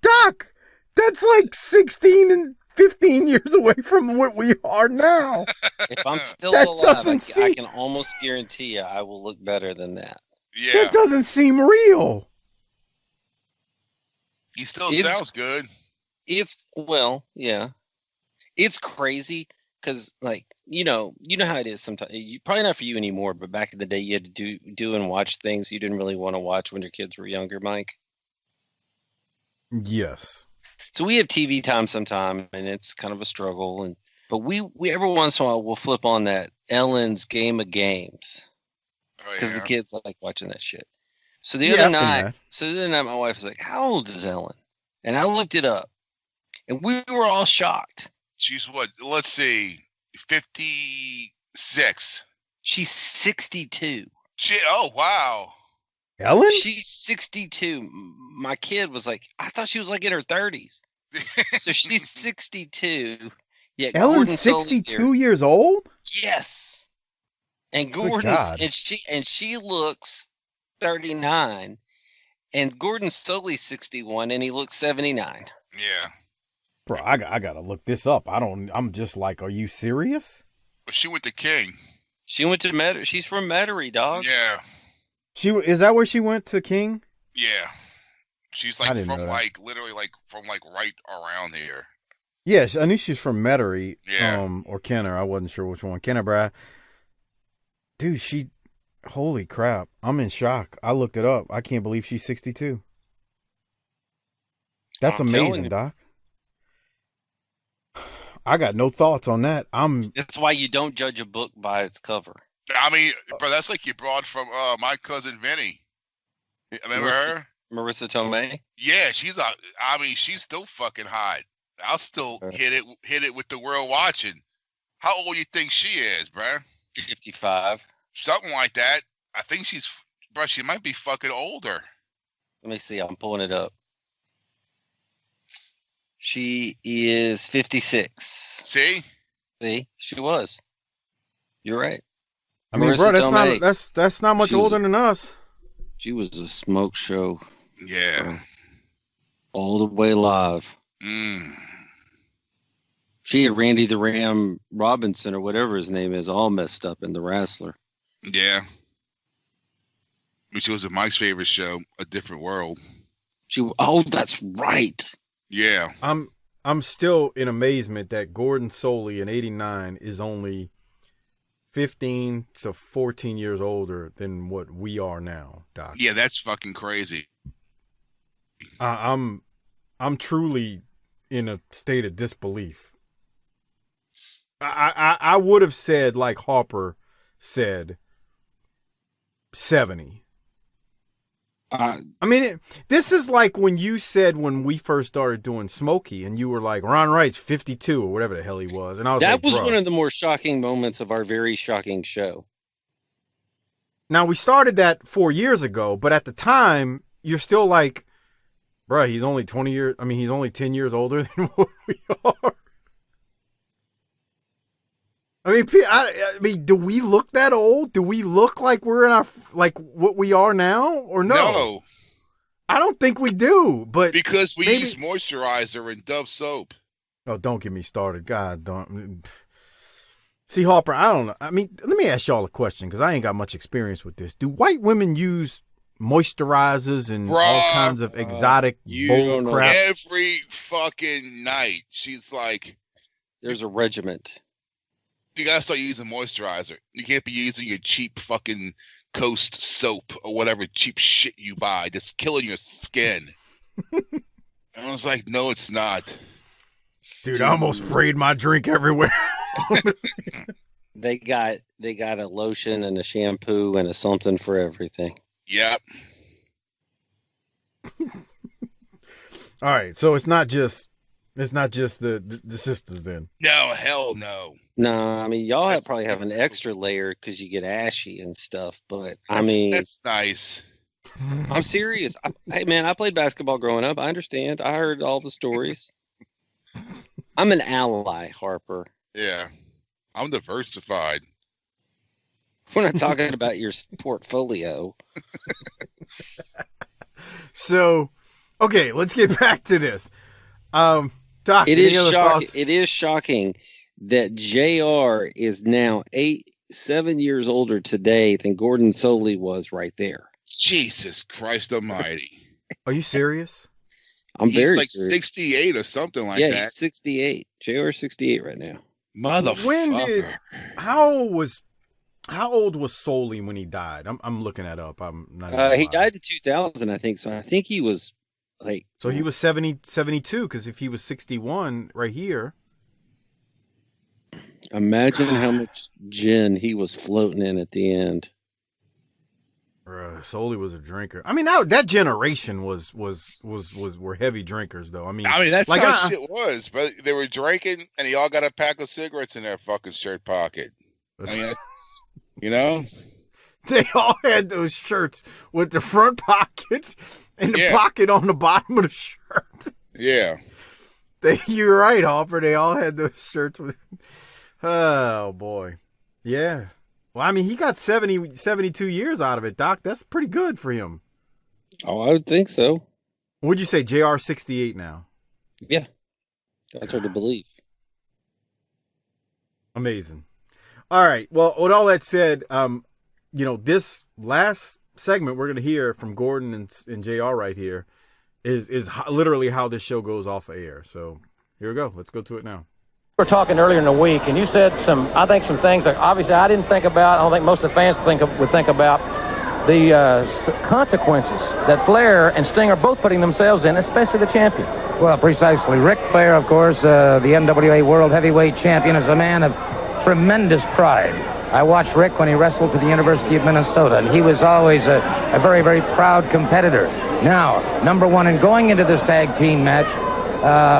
Doc, that's like 16 and 15 years away from what we are now. If I'm still alive, I can almost guarantee you I will look better than that. Yeah. That doesn't seem real. He still sounds good. Well, yeah. It's crazy because, like, you know how it is sometimes. Probably not for you anymore, but back in the day, you had to do and watch things you didn't really want to watch when your kids were younger, Mike. Yes. So we have TV time sometime, and it's kind of a struggle. But we every once in a while we'll flip on that Ellen's Game of Games because the kids like watching that shit. So the other night, my wife was like, "How old is Ellen?" And I looked it up, and we were all shocked. She's what? Let's see, 56. She's 62. Oh wow. Ellen? She's 62. My kid was like, I thought she was like in her 30s. So she's 62. Yeah, Ellen's 62 years old? Yes. And Gordon's and she looks 39. And Gordon Solie's 61 and he looks 79. Yeah. Bro, I gotta look this up. I'm just like, are you serious? But she went to King. She went to Metairie. She's from Metairie, dog. Yeah. Is that where she went to King? Yeah. She's like from like literally like from like right around here. Yes, I knew she's from Metairie. Yeah. Or Kenner. I wasn't sure which one. Kenner, Brad. Dude, holy crap. I'm in shock. I looked it up. I can't believe she's 62. That's amazing, Doc. I got no thoughts on that. That's why you don't judge a book by its cover. I mean, bro, that's like you brought from my cousin Vinny. Remember her? Marissa Tomei? Yeah, she's still fucking hot. I'll still hit it with the world watching. How old you think she is, bro? 55. Something like that. I think she might be fucking older. Let me see. I'm pulling it up. She is 56. See, she was. You're right. I mean, Marissa bro, Tomei, that's not much older than us. She was a smoke show. yeah. All the way live. She had Randy the Ram Robinson or whatever his name is all messed up in The Wrestler. Yeah. Which was Mike's favorite show, A Different World. That's right. Yeah. I'm still in amazement that Gordon Soley in '89 is only 15 to 14 years older than what we are now, Doc. Yeah, that's fucking crazy. I'm truly in a state of disbelief. I would have said, like Harper said, 70. I mean, this is like when you said when we first started doing Smokey, and you were like, Ron Wright's 52 or whatever the hell he was, and I was that like, was one of the more shocking moments of our very shocking show. Now we started that 4 years ago, but at the time, you're still like, bruh, he's only 20 years. I mean, he's only 10 years older than what we are. I mean, do we look that old? Do we look like we're in our like what we are now, or no? No, I don't think we do. But because we maybe... use moisturizer and Dove soap. Oh, don't get me started, God! Don't. See, Harper, I don't know. I mean, let me ask y'all a question because I ain't got much experience with this. Do white women use moisturizers and all kinds of exotic bull crap? Every fucking night, she's like, "There's a regiment." You gotta start using moisturizer. You can't be using your cheap fucking Coast soap or whatever cheap shit you buy. Just killing your skin. And I was like, no, it's not. Dude, I almost sprayed my drink everywhere. They got a lotion and a shampoo and a something for everything. Yep. All right, so it's not just the sisters then. No, hell no. No, I mean y'all probably have an extra layer because you get ashy and stuff. But I mean, that's nice. I'm serious. Hey man, I played basketball growing up. I understand. I heard all the stories. I'm an ally, Harper. Yeah, I'm diversified. We're not talking about your portfolio. So, okay, let's get back to this. Doc, it is shocking that JR is now 7 years older today than Gordon Soley was right there. Jesus Christ Almighty! Are you serious? I'm very like serious. 68 or something like that. Yeah, he's 68. JR 68 right now. Motherfucker! How old was Soley when he died? I'm looking that up. I'm not. He died in 2000, I think. So I think he was like. So he was 72 because if he was 61 right here. Imagine how much gin he was floating in at the end. Soley was a drinker. I mean, that generation were heavy drinkers, though. I mean, that's like how shit was. But they were drinking, and they all got a pack of cigarettes in their fucking shirt pocket. I mean, you know, they all had those shirts with the front pocket and the pocket on the bottom of the shirt. Yeah, you're right, Harper. They all had those shirts with. Oh boy, yeah. Well, I mean, he got 72 years out of it, Doc. That's pretty good for him. Oh, I would think so. What'd you say, JR 68 now? Yeah. That's hard to believe. Amazing. All right. Well, with all that said, this last segment we're going to hear from Gordon and JR right here is literally how this show goes off of air. So here we go. Let's go to it now. We were talking earlier in the week, and you said some things that obviously I didn't think about. I don't think most of the fans would think about the consequences that Flair and Sting are both putting themselves in, especially the champion. Well, precisely. Ric Flair, of course, the NWA World Heavyweight Champion, is a man of tremendous pride. I watched Rick when he wrestled for the University of Minnesota, and he was always a very, very proud competitor. Now, number one, in going into this tag team match,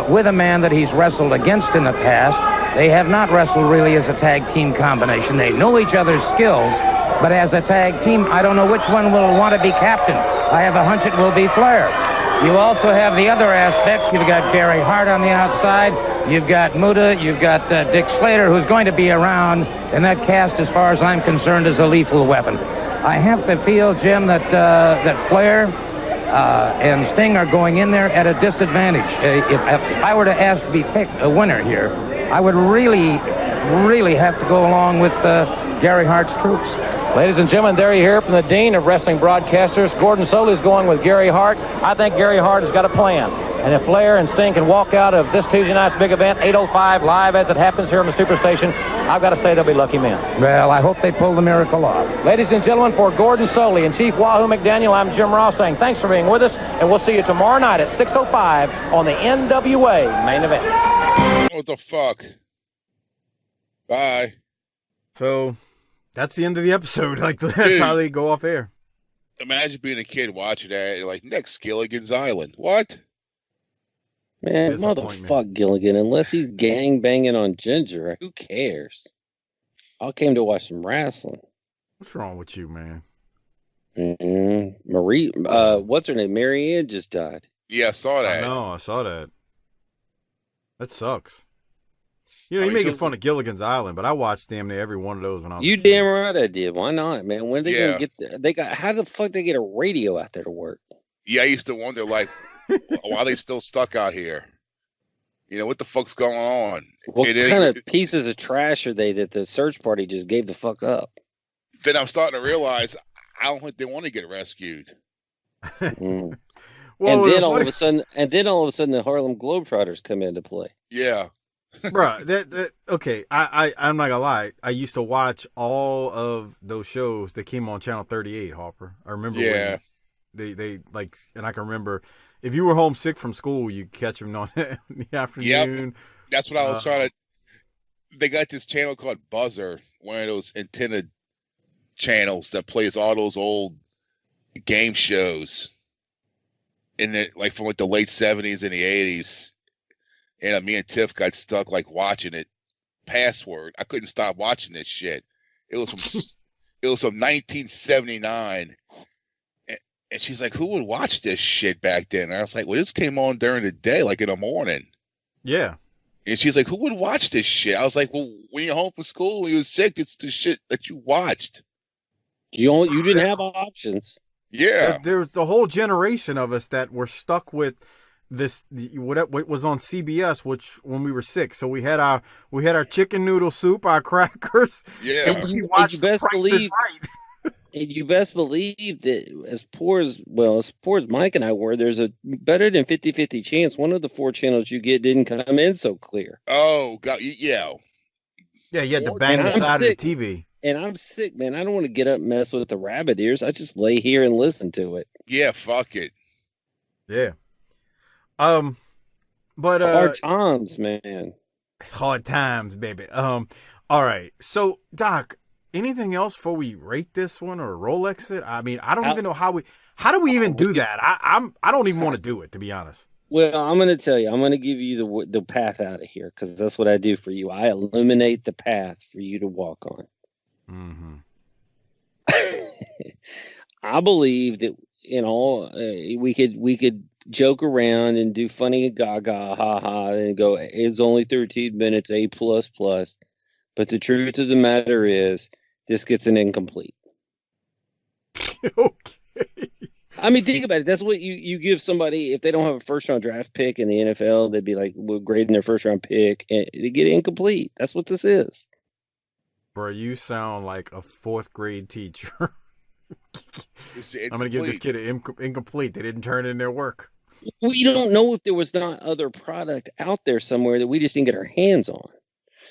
with a man that he's wrestled against in the past. They have not wrestled really as a tag team combination. They know each other's skills, but as a tag team, I don't know which one will want to be captain. I have a hunch it will be Flair. You also have the other aspect. You've got Gary Hart on the outside. You've got Muta. You've got Dick Slater, who's going to be around. And that cast, as far as I'm concerned, is a lethal weapon. I have to feel, Jim, that Flair and Sting are going in there at a disadvantage. If I were to ask to be picked a winner here, I would really have to go along with Gary Hart's troops. Ladies and gentlemen, there you hear from the Dean of Wrestling Broadcasters. Gordon Soley's going with Gary Hart. I think Gary Hart has got a plan. And if Flair and Sting can walk out of this Tuesday night's big event, 8:05 live as it happens here on the Superstation, I've got to say they'll be lucky men. Well, I hope they pull the miracle off. Ladies and gentlemen, for Gordon Soley and Chief Wahoo McDaniel, I'm Jim Ross saying thanks for being with us, and we'll see you tomorrow night at 6:05 on the NWA main event. What the fuck? Bye. So that's the end of the episode. Like, that's how they go off air. Imagine being a kid watching that. You're like, next Gilligan's Island. What? Man, motherfuck Gilligan. Unless he's gang banging on Ginger, who cares? I came to watch some wrestling. What's wrong with you, man? Marie, what's her name? Mary Ann just died. Yeah, I saw that. I saw that. That sucks. You know, you're making fun of Gilligan's Island, but I watched damn near every one of those when I was You damn right I did. Why not, man? When are they gonna get there? How the fuck they get a radio out there to work? Yeah, I used to wonder, like, why are they still stuck out here? You know, what the fuck's going on? What kind of pieces of trash are they that the search party just gave the fuck up? Then I'm starting to realize I don't think they want to get rescued. Well, and then all of a sudden, the Harlem Globetrotters come into play. Yeah. Bro, okay. I'm not gonna lie. I used to watch all of those shows that came on Channel 38, Harper. I remember when they like, and I can remember if you were homesick from school, you catch them on in the afternoon. Yep. That's what I was trying to. They got this channel called Buzzer, one of those antenna channels that plays all those old game shows, in it, like from like the late '70s and the '80s. And me and Tiff got stuck like watching it. Password. I couldn't stop watching this shit. It was from 1979. And she's like, "Who would watch this shit back then?" And I was like, "Well, this came on during the day, like in the morning." Yeah. And she's like, "Who would watch this shit?" I was like, "Well, when you're home from school, when you were sick, it's the shit that you watched. You didn't have options." Yeah. There's a whole generation of us that were stuck with what was on CBS, which when we were sick. So we had our chicken noodle soup, our crackers. Yeah. And we watched The Price is Right. And you best believe that as poor as Mike and I were, there's a better than 50-50 chance one of the four channels you get didn't come in so clear. Oh, God. Yeah. Yeah, you had to bang the side of the TV. And I'm sick, man. I don't want to get up and mess with the rabbit ears. I just lay here and listen to it. Yeah, fuck it. Yeah. But hard times, man. Hard times, baby. All right. So, Doc, anything else before we rate this one or Rolex it? I mean, I don't even know how do we even do that? I don't even want to do it, to be honest. Well, I'm going to tell you. I'm going to give you the path out of here because that's what I do for you. I illuminate the path for you to walk on. Mm-hmm. I believe that we could joke around and do funny gaga ha ha and go, it's only 13 minutes, A++. But the truth of the matter is this gets an incomplete. Okay. I mean, think about it. That's what you give somebody if they don't have a first round draft pick in the NFL. They'd be like, we're grading their first round pick and they get incomplete. That's what this is. Bro, you sound like a fourth grade teacher. I'm going to give this kid an incomplete. They didn't turn in their work. We don't know if there was not other product out there somewhere that we just didn't get our hands on.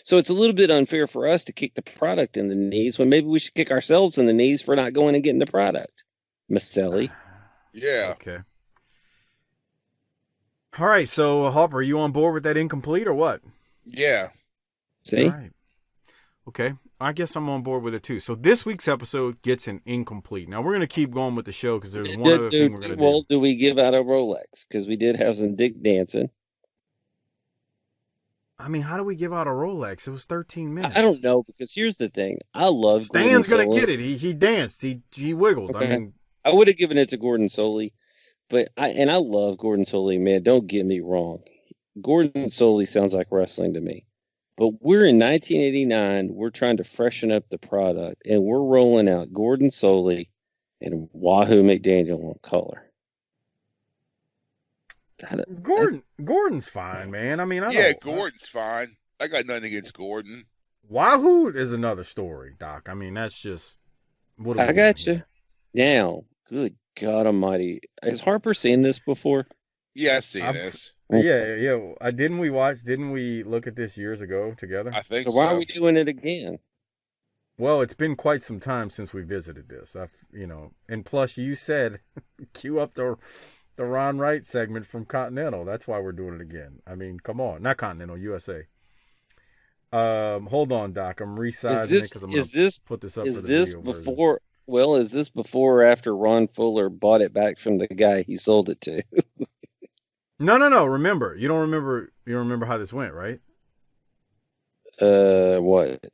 So it's a little bit unfair for us to kick the product in the knees when maybe we should kick ourselves in the knees for not going and getting the product. Maselli. Yeah. Okay. All right. So, Harper, are you on board with that incomplete or what? Yeah. See? All right. Okay. I guess I'm on board with it too. So this week's episode gets an incomplete. Now we're going to keep going with the show because there's one other thing we're going to do. Well, do we give out a Rolex? Because we did have some dick dancing. I mean, how do we give out a Rolex? It was 13 minutes. I don't know, because here's the thing. I love Stan's going to get it. He danced. He wiggled. Okay. I mean, I would have given it to Gordon Soley. But I love Gordon Solie, man. Don't get me wrong. Gordon Solie sounds like wrestling to me. But we're in 1989. We're trying to freshen up the product, and we're rolling out Gordon Solie and Wahoo McDaniel on color. Gordon's fine, man. I mean, Gordon's fine. I got nothing against Gordon. Wahoo is another story, Doc. I mean, that's just what I got you. Now, good God Almighty, has Harper seen this before? Yeah, I've seen this. Yeah. Didn't we look at this years ago together? I think so. Why are we doing it again? Well, it's been quite some time since we visited this. And plus you said cue up the Ron Wright segment from Continental. That's why we're doing it again. I mean, come on, not Continental, USA. Hold on, Doc. I'm resizing it because I'm going to put this up for the video version. Well, is this before or after Ron Fuller bought it back from the guy he sold it to? No. Remember, you don't remember how this went, right? What?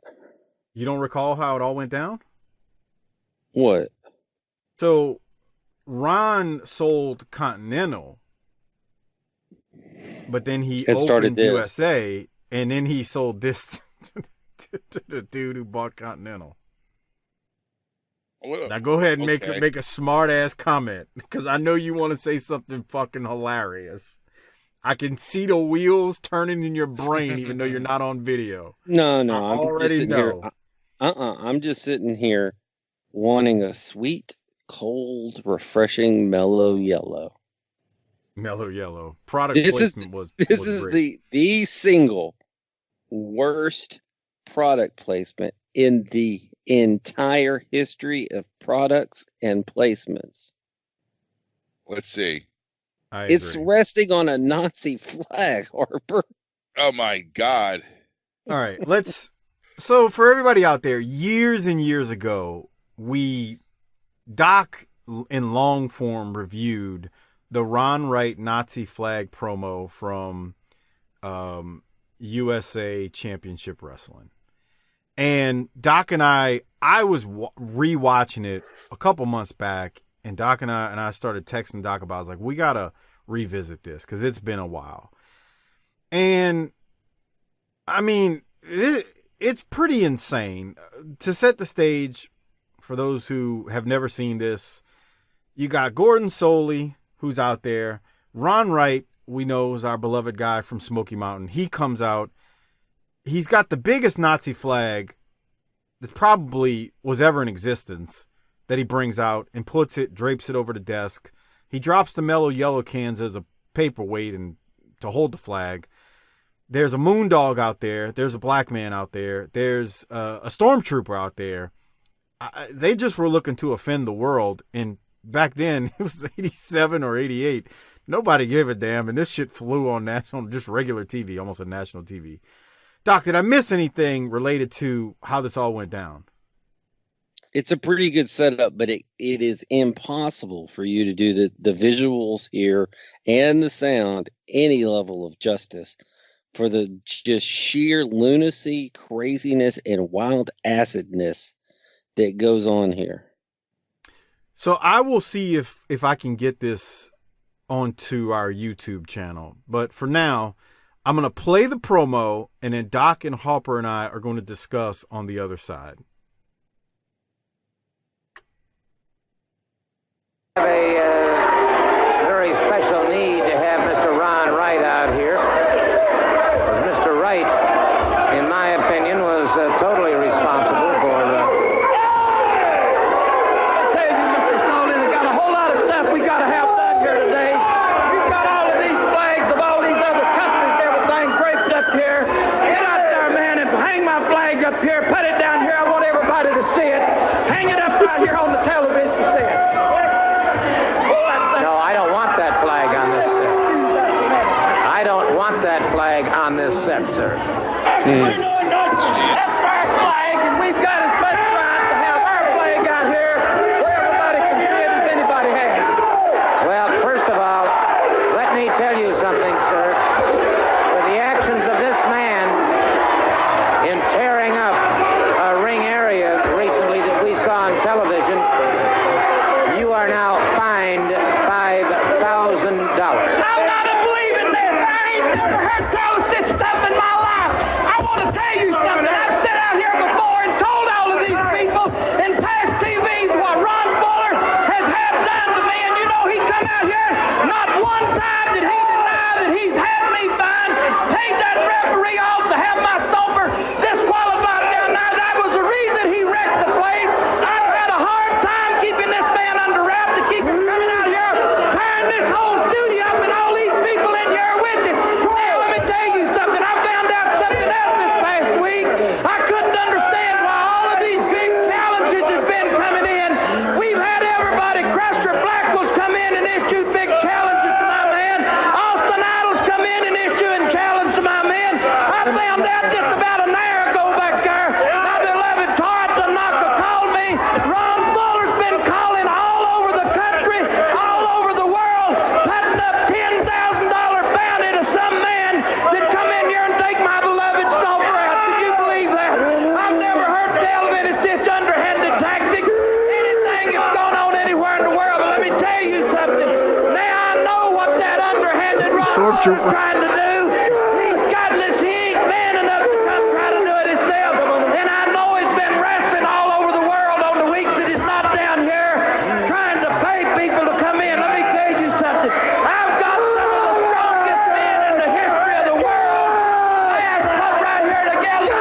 You don't recall how it all went down? What? So, Ron sold Continental, but then he opened USA, and then he sold this to the dude who bought Continental. Now go ahead and make a smart ass comment, because I know you want to say something fucking hilarious. I can see the wheels turning in your brain, even though you're not on video. No, I already know. I'm just sitting here wanting a sweet, cold, refreshing, mellow yellow. Mellow yellow. Product placement was great. the single worst product placement in the entire history of products and placements. Let's see. It's resting on a Nazi flag, Harper. Oh my God. All right, so for everybody out there, years and years ago, Doc in long form reviewed the Ron Wright Nazi flag promo from USA Championship Wrestling. And Doc and I was rewatching it a couple months back, and Doc and I started texting Doc about it. I was like, we got to revisit this because it's been a while. And, I mean, it's pretty insane. To set the stage, for those who have never seen this, you got Gordon Solie, who's out there. Ron Wright, we know, is our beloved guy from Smoky Mountain. He comes out. He's got the biggest Nazi flag that probably was ever in existence that he brings out and drapes it over the desk. He drops the mellow yellow cans as a paperweight and to hold the flag. There's a moondog out there. There's a black man out there. There's a stormtrooper out there. They just were looking to offend the world. And back then, it was 87 or 88. Nobody gave a damn. And this shit flew on just regular TV, almost on national TV. Doc, did I miss anything related to how this all went down? It's a pretty good setup, but it is impossible for you to do the visuals here and the sound any level of justice for the just sheer lunacy, craziness, and wild acidness that goes on here. So I will see if I can get this onto our YouTube channel. But for now, I'm going to play the promo, and then Doc and Harper and I are going to discuss on the other side. Have a very special need to have Mr. Ron Wright out here. Mr. Wright, in my opinion, was totally responsible for... I tell you, Mr. Snowden, we've got a whole lot of stuff we got to have done here today. We've got all of these flags of all these other countries, everything draped up here. Get out there, man, and hang my flag up here. Put it down here. I want everybody to see it. Hang it up out here on the television to see it. No, I don't want that flag on this set. I don't want that flag on this set, sir. That's our flag, and we've got as much right to have our flag out here where everybody can see it as anybody has. Well, first of all, let me tell you something, sir. For the actions of this man in tearing up a ring area recently that we saw on television, you are now fined $5,000. stormtrooper. Trying to do. He's godless. He ain't man enough to come try to do it himself. And I know he's been wrestling all over the world on the weeks that he's not down here trying to pay people to come in. Let me tell you something. I've got some of the strongest men in the history of the world. I have put right here together.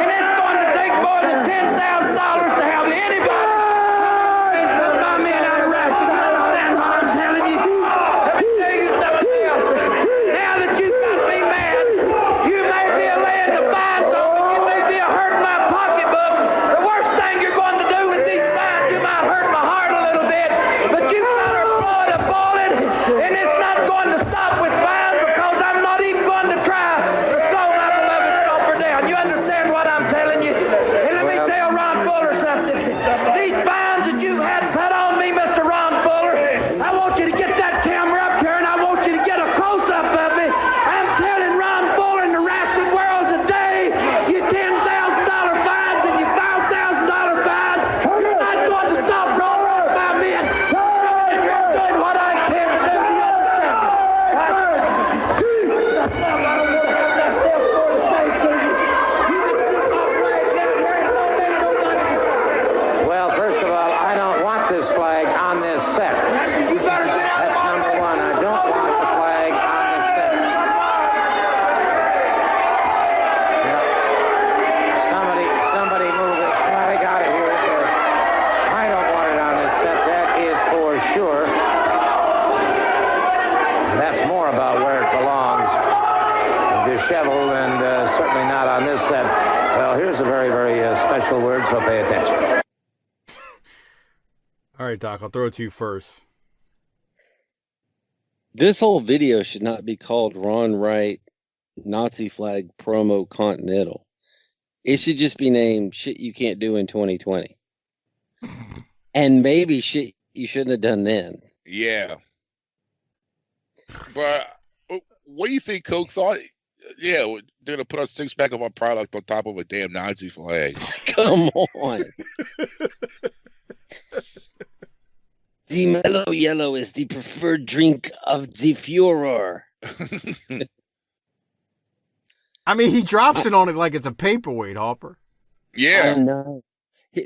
And it's going to take more than $10,000 to have anybody put my men out of wrestling. You understand what I'm telling you? Let me tell you something else. Now that you've got me mad, you may be a laying the fines on me. You may be a hurting my pocketbook. The worst thing you're going to do with these fines, you might hurt my heart a little bit, but you've got her Florida balling, and it's not going to stop with fines because I'm not even going to try to slow my beloved scalper down. You understand what I'm telling you? And let me tell Ron Fuller something. These fines that you've had put on me, Mr. Ron Fuller, I want you to get that camera up here, and I want you to get a close-up of me. I'm telling Ron Fuller in the wrestling world today, you $10,000 fines and you $5,000 fines, you're not going to stop rolling my men. You're doing what I can to do. You understand me? I don't want to come that step for the sake of you. You can sit my flag down here and don't let nobody. Well, first of all, I don't want this flag on this set. You better sit out That's number one. I don't want the flag on this set. Somebody move this flag out of here. I don't want it on this set. That is for sure. That's more about where it belongs. Disheveled and certainly not on this set. Well, here's a very, very special word, so pay attention. All right, Doc, I'll throw it to you first. This whole video should not be called Ron Wright Nazi Flag Promo Continental. It should just be named Shit You Can't Do in 2020. And maybe shit you shouldn't have done then. Yeah. But what do you think Coke thought? Yeah, they're going to put a six-pack of our product on top of a damn Nazi flag. Come on. The mellow yellow is the preferred drink of the Führer. I mean, he drops it on it like it's a paperweight, Harper. Yeah. I know.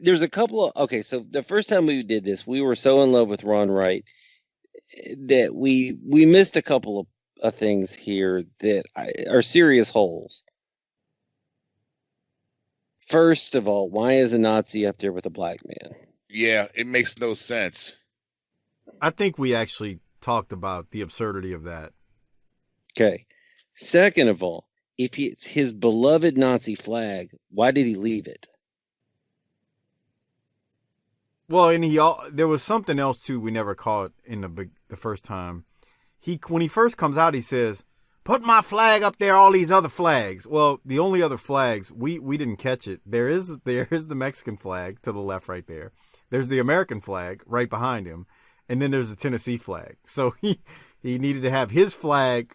There's a couple of... Okay, so the first time we did this, we were so in love with Ron Wright that we missed a couple of things here that are serious holes. First of all, why is a Nazi up there with a black man? Yeah, it makes no sense. I think we actually talked about the absurdity of that. Okay. Second of all, if it's his beloved Nazi flag, why did he leave it? Well, and there was something else too we never caught in the first time. When he first comes out, he says, "Put my flag up there, all these other flags." Well, the only other flags we didn't catch it. There is the Mexican flag to the left right there. There's the American flag right behind him, and then there's the Tennessee flag. So he needed to have his flag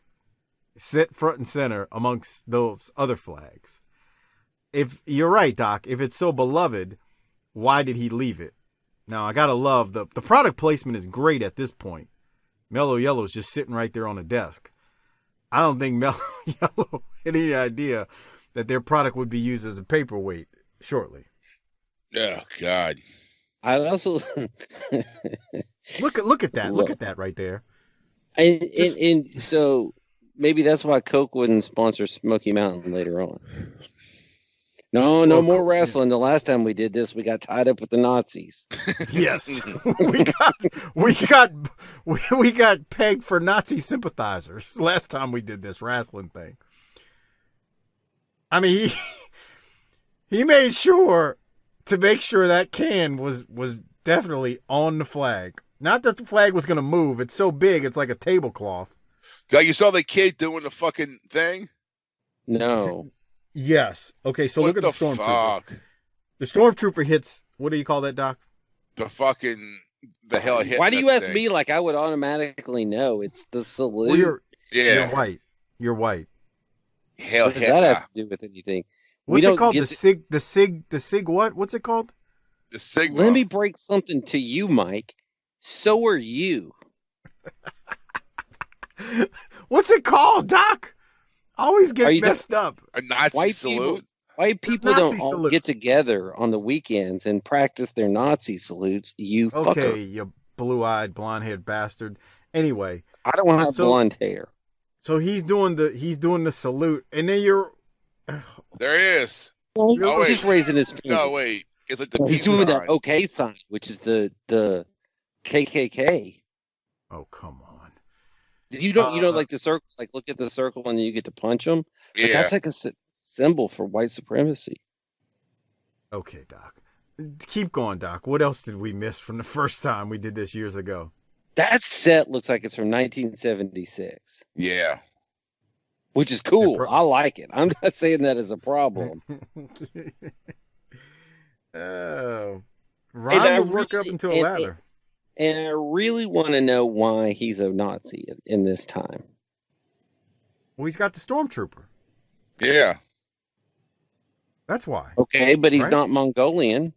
sit front and center amongst those other flags. If you're right, Doc, if it's so beloved, why did he leave it? Now, I gotta love the product placement is great at this point. Mellow Yellow is just sitting right there on the desk. I don't think Mellow Yellow had any idea that their product would be used as a paperweight shortly. Oh, God. I also look at that. Look at that right there. And so maybe that's why Coke wouldn't sponsor Smoky Mountain later on. No more wrestling. The last time we did this, we got tied up with the Nazis. Yes, we got pegged for Nazi sympathizers last time we did this wrestling thing. I mean, he made sure to make sure that can was definitely on the flag. Not that the flag was going to move. It's so big, it's like a tablecloth. God, you saw the kid doing the fucking thing? No. Yes. Okay, so look at the stormtrooper. The stormtrooper hits, what do you call that, Doc? The hell hit. Why do you ask me like I would automatically know? It's the salute. Well, you're white. You're white. Hell what does that have to do with anything? What's it called? The sig what? What's it called? The Sigma. Let me break something to you, Mike. So are you. What's it called, Doc? I always get messed up. A Nazi salute? White people don't all get together on the weekends and practice their Nazi salutes, you fucker. Okay, you blue-eyed, blonde-haired bastard. Anyway. I don't want to have blonde hair. So he's doing the salute, and then you're... There he is. Well, he's just raising his finger. No, wait. It's like the he's doing that okay sign, which is the KKK. Oh, come on. You don't like the circle, like look at the circle and then you get to punch them? But Yeah. that's like a symbol for white supremacy. Okay, Doc. Keep going, Doc. What else did we miss from the first time we did this years ago? That set looks like it's from 1976. Yeah. Which is cool. I like it. I'm not saying that as a problem. Oh. Ron was working up into a ladder. And I really want to know why he's a Nazi in this time. Well, he's got the stormtrooper. Yeah. That's why. Okay, but he's not Mongolian.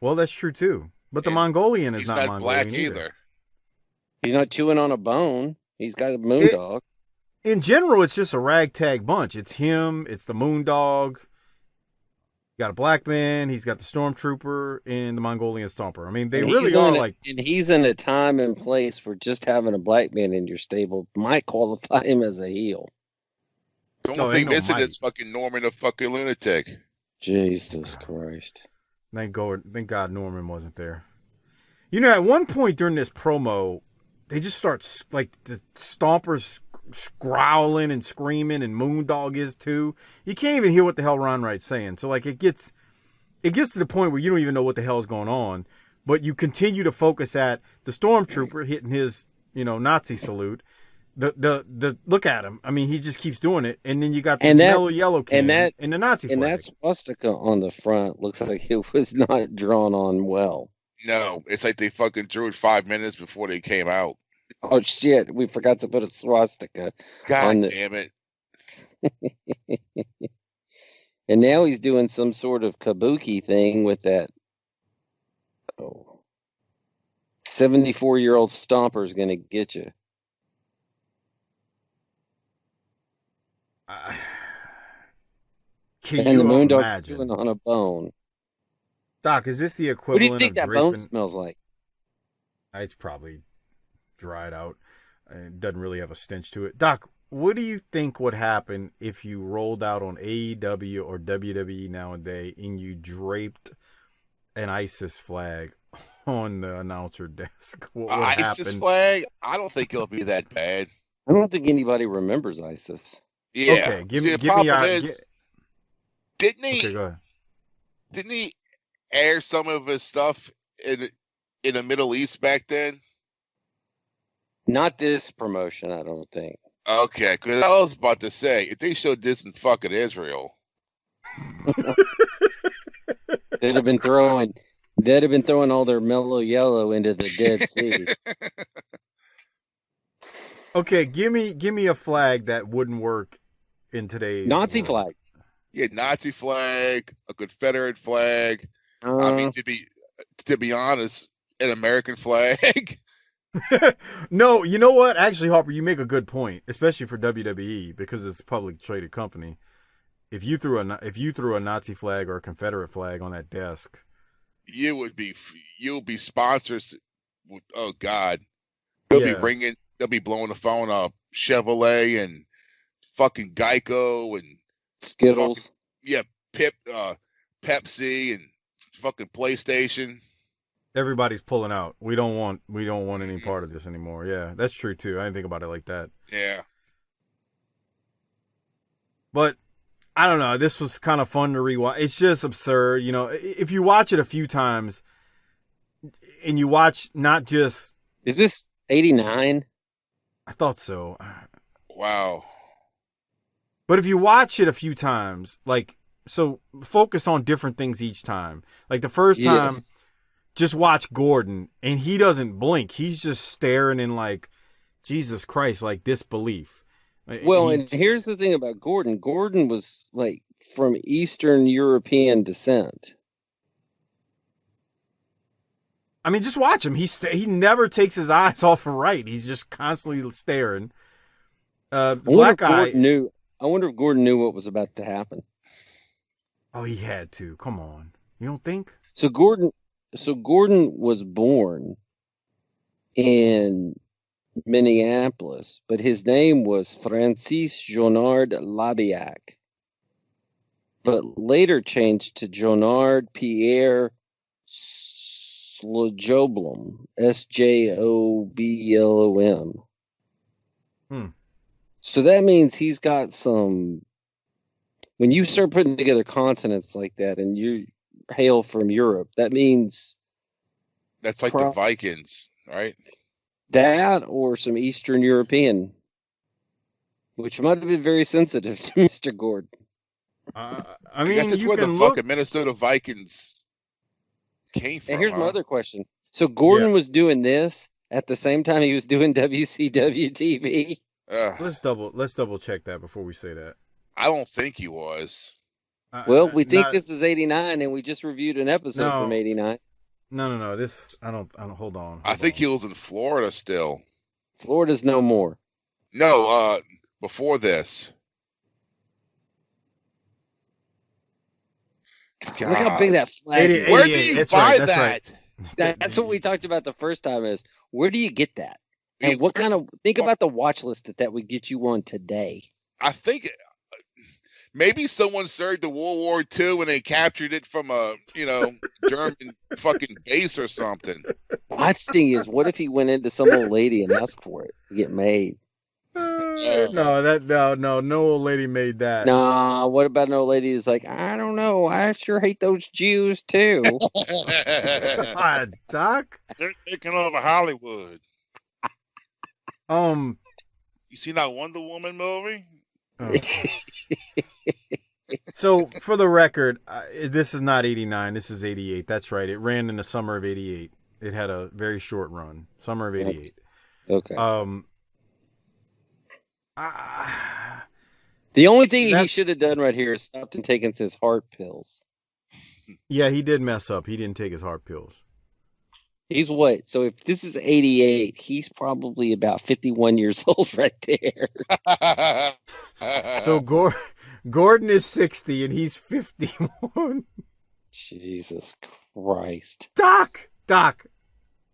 Well, that's true too. But the Mongolian is not Mongolian black either. He's not chewing on a bone. He's got a moondog. In general, it's just a ragtag bunch. It's him. It's the moondog. You got a black man. He's got the stormtrooper and the Mongolian stomper. I mean, they really are like. And he's in a time and place where just having a black man in your stable might qualify him as a heel. The only thing missing is fucking Norman the fucking lunatic. Jesus Christ. Thank God Norman wasn't there. You know, at one point during this promo, they just start, like, the Stompers growling and screaming, and Moondog is too. You can't even hear what the hell Ron Wright's saying. So, like, it gets to the point where you don't even know what the hell is going on, but you continue to focus at the Stormtrooper hitting his, Nazi salute. The look at him. I mean, he just keeps doing it, and then you got the yellow can and the Nazi flag. And that swastika on the front looks like it was not drawn on well. No, it's like they fucking drew it 5 minutes before they came out. Oh shit! We forgot to put a swastika. God damn it! And now he's doing some sort of kabuki thing with that. 74-year-old Stomper's gonna get you. And the Moondog's chewing on a bone. Doc, is this the equivalent of what do you think that bone smells like? It's probably dried out. It doesn't really have a stench to it. Doc, what do you think would happen if you rolled out on AEW or WWE nowadays and you draped an ISIS flag on the announcer desk? What would ISIS happen? Flag? I don't think it'll be that bad. I don't think anybody remembers ISIS. Yeah. Okay, give me Didn't he? Okay, go ahead. Didn't he air some of his stuff in the Middle East back then? Not this promotion, I don't think. Okay, because I was about to say, if they showed this in fucking Israel, they'd have been throwing all their mellow yellow into the Dead Sea. Okay, give me a flag that wouldn't work in today's Nazi world. flag. Yeah, Nazi flag, a Confederate flag. I mean, to be honest, an American flag. No, you know what? Actually, Harper, you make a good point, especially for WWE because it's a publicly traded company. If you threw a Nazi flag or a Confederate flag on that desk, you'll be sponsors. Oh God, they'll be blowing the phone up. Chevrolet and fucking Geico and Skittles. Pepsi and fucking PlayStation. everybody's pulling out. We don't want any part of this anymore. Yeah, that's true too. I didn't think about it like that. Yeah. But I don't know. This was kind of fun to rewatch. It's just absurd. You know, if you watch it a few times and you watch not just... Is this 89? I thought so. Wow. But if you watch it a few times, like, so focus on different things each time. Like the first time, just watch Gordon and he doesn't blink. He's just staring in like, Jesus Christ, like disbelief. Well, and here's the thing about Gordon. Gordon was like from Eastern European descent. I mean, just watch him. He never takes his eyes off of Wright. He's just constantly staring. Black guy. I wonder if Gordon knew what was about to happen. Oh, he had to. Come on. You don't think? So Gordon was born in Minneapolis, but his name was Francis Jonard Labiac, but later changed to Jonard Pierre Slojoblom, Sjoblom. So that means he's got some. When you start putting together consonants like that, and you hail from Europe, that means that's like the Vikings, right? That or some Eastern European, which might have been very sensitive to Mr. Gordon. I mean, that's just where the fucking Minnesota Vikings came from. And here's my other question. So Gordon was doing this at the same time he was doing WCW TV? Let's double check that before we say that. I don't think he was. Well, we think this is 89, and we just reviewed an episode from 89. No. This I don't. Hold on. I think he was in Florida still. Florida's no more. No, before this. God. Look how big that flag is. Where do you buy that? That's what we talked about the first time. Is where do you get that? And what kind of about the watch list that would get you on today? I think maybe someone served in World War II and they captured it from a German fucking base or something. My thing is, what if he went into some old lady and asked for it to get made? No old lady made that. No, what about an old lady that's like, I don't know, I sure hate those Jews too. God, Doc. They're taking over Hollywood. You seen that Wonder Woman movie? So, for the record, this is not 89. This is 88. That's right. It ran in the summer of 88. It had a very short run. Summer of 88. Okay. The only thing he should have done right here is stopped and taken his heart pills. Yeah, he did mess up. He didn't take his heart pills. He's what? So if this is 88, he's probably about 51 years old right there. So Gordon is 60 and he's 51. Jesus Christ. Doc,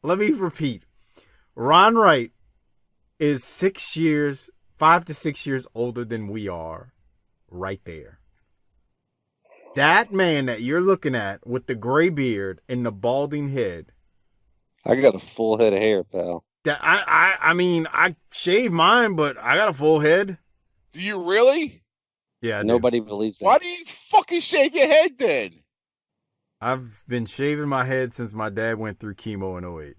let me repeat. Ron Wright is 5 to 6 years older than we are right there. That man that you're looking at with the gray beard and the balding head. I got a full head of hair, pal. I mean, I shave mine, but I got a full head. Do you really? Yeah, nobody believes that. Why do you fucking shave your head then? I've been shaving my head since my dad went through chemo in 08.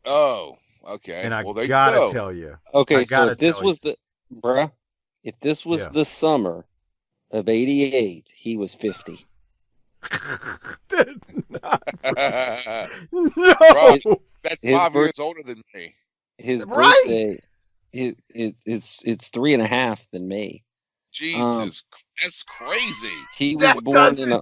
Oh, okay. And I there gotta you go. tell you. Okay, so if this was the summer of 88, he was 50. That's not no. Bro, that's 5 years older than me. His birthday, it's 3.5 than me. Jesus, that's crazy. He was born in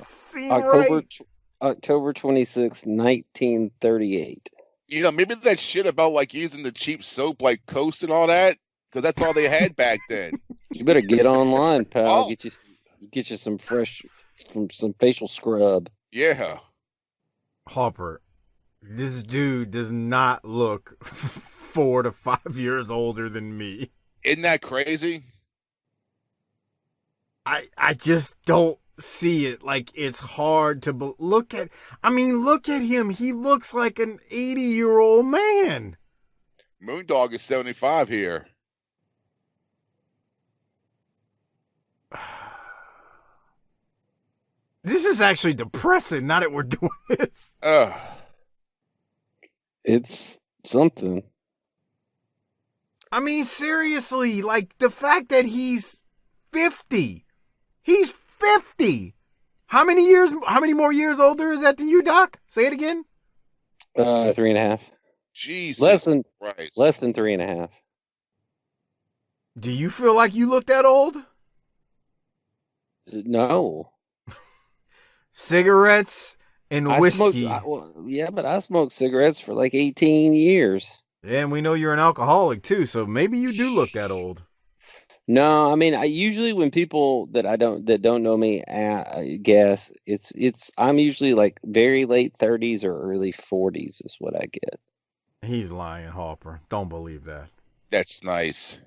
October 26, 1938. Maybe that shit about like using the cheap soap like Coast and all that, because that's all they had back then. You better get online, pal. Get you some some facial scrub. Yeah. Harper, this dude does not look 4 to 5 years older than me. Isn't that crazy? I just don't see it. Like, it's hard to look at. I mean, look at him. He looks like an 80-year-old man. Moondog is 75 here. This is actually depressing, now that we're doing this. It's something. I mean, seriously, like, the fact that he's 50. He's 50. How many more years older is that than you, Doc? Say it again. 3.5. Jesus. Less than Christ. Less than 3.5. Do you feel like you look that old? No. Cigarettes and I whiskey. but I smoked cigarettes for like 18 years. Yeah, and we know you're an alcoholic too, so maybe you do look that old. No, I mean, I usually when people that don't know me guess I'm usually like very late 30s or early 40s is what I get. He's lying, Harper. Don't believe that. That's nice.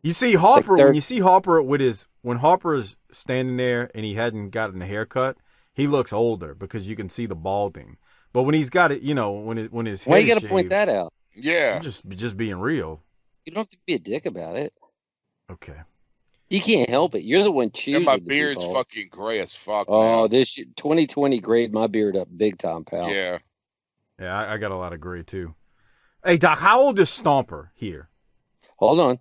You see Harper Like when you see Harper when Harper is standing there and he hadn't gotten a haircut, he looks older because you can see the balding. But when he's got it, when his Why head you got to shaved, point that out? Yeah. I'm just being real. You don't have to be a dick about it. Okay. You can't help it. You're the one choosing. And my to be beard's bald. fucking gray as fuck. Oh, now. this 2020 grayed my beard up big time, pal. Yeah. Yeah, I got a lot of gray too. Hey Doc, how old is Stomper here? Hold on.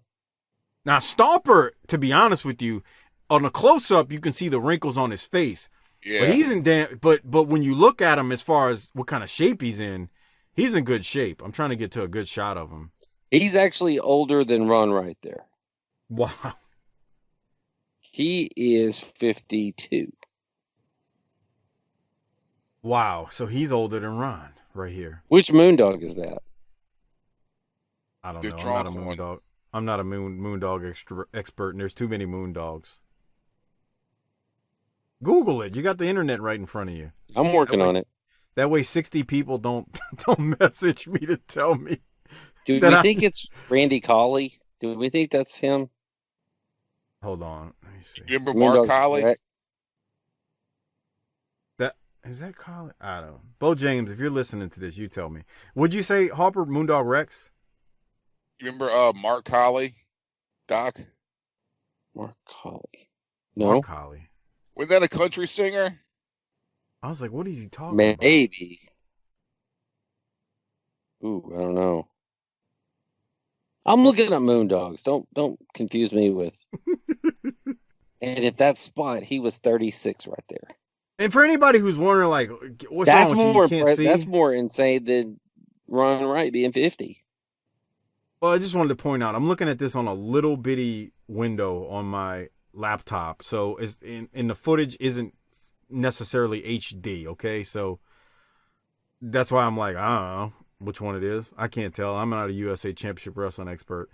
Now Stomper, to be honest with you, on a close up you can see the wrinkles on his face. Yeah. But he's in but when you look at him as far as what kind of shape he's in good shape. I'm trying to get to a good shot of him. He's actually older than Ron Wright there. Wow. He is 52. Wow. So he's older than Ron right here. Which Moondog is that? I don't The know. I'm drunk not a one. moondog. I'm not a moondog expert, and there's too many moondogs. Google it. You got the internet right in front of you. I'm working on it. That way 60 people don't message me to tell me. Do that we think it's Randy Colley? Do we think that's him? Hold on. Let me see. You remember Mark Moondog Colley? Rex? Is that Colin? I don't know. Bo James, if you're listening to this, you tell me. Would you say Harper Moondog Rex? You remember Mark Colley? Doc? Mark Colley. No, Mark Collie. Was that a country singer? I was like, what is he talking about? maybe. Ooh, I don't know. I'm looking at Moondogs. Don't confuse me with. And at that spot, he was 36 right there. And for anybody who's wondering, like, what's wrong with you? You can't see? That's more insane than Ron Wright being 50. Well, I just wanted to point out, I'm looking at this on a little bitty window on my laptop. So and the footage isn't necessarily HD, okay? So that's why I'm like, I don't know which one it is. I can't tell. I'm not a USA Championship Wrestling expert.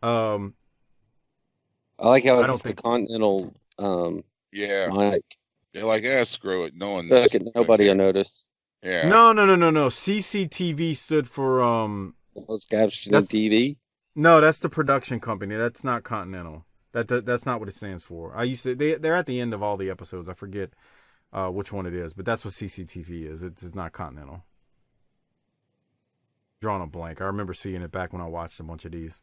I like how I don't it's the think- Continental Yeah. mic. They're like, screw it. No one. Look, nobody will notice. Yeah. No. CCTV stood for It's captioned That's- TV. No, that's the production company. That's not Continental. That's not what it stands for. I used to. They're at the end of all the episodes. I forget which one it is, but that's what CCTV is. It's not Continental. Drawing a blank. I remember seeing it back when I watched a bunch of these.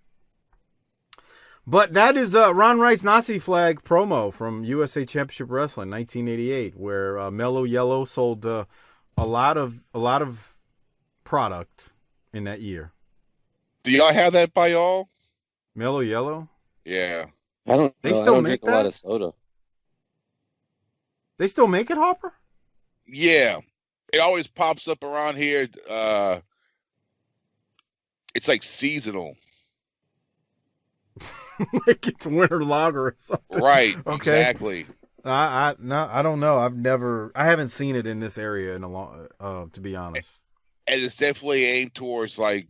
But that is Ron Wright's Nazi flag promo from USA Championship Wrestling 1988, where Mellow Yellow sold a lot of product in that year. Do y'all have that by y'all? Mellow Yellow? Yeah. I don't. They know. still I don't make drink a lot that? of soda. They still make it, Harper? Yeah. It always pops up around here. It's like seasonal. Like it's winter lager or something. Right. Okay. Exactly. I don't know. I haven't seen it in this area in a long to be honest. And it's definitely aimed towards like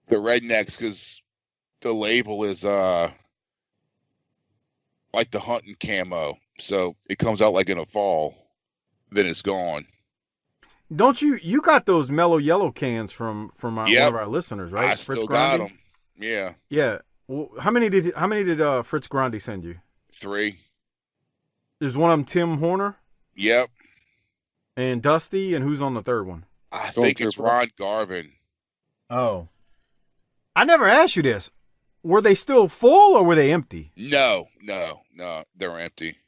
the rednecks because the label is like the hunting camo. So it comes out like in the fall, then it's gone. Don't you got those Mellow Yellow cans from one Yep. of our listeners, right? I still got them. Yeah. Yeah. Well, how many did Fritz Grandi send you? 3. There's one of them Tim Horner Yep. and Dusty, and who's on the third one? I think it's Ron Garvin. Oh. I never asked you this. Were they still full or were they empty? No, they're empty.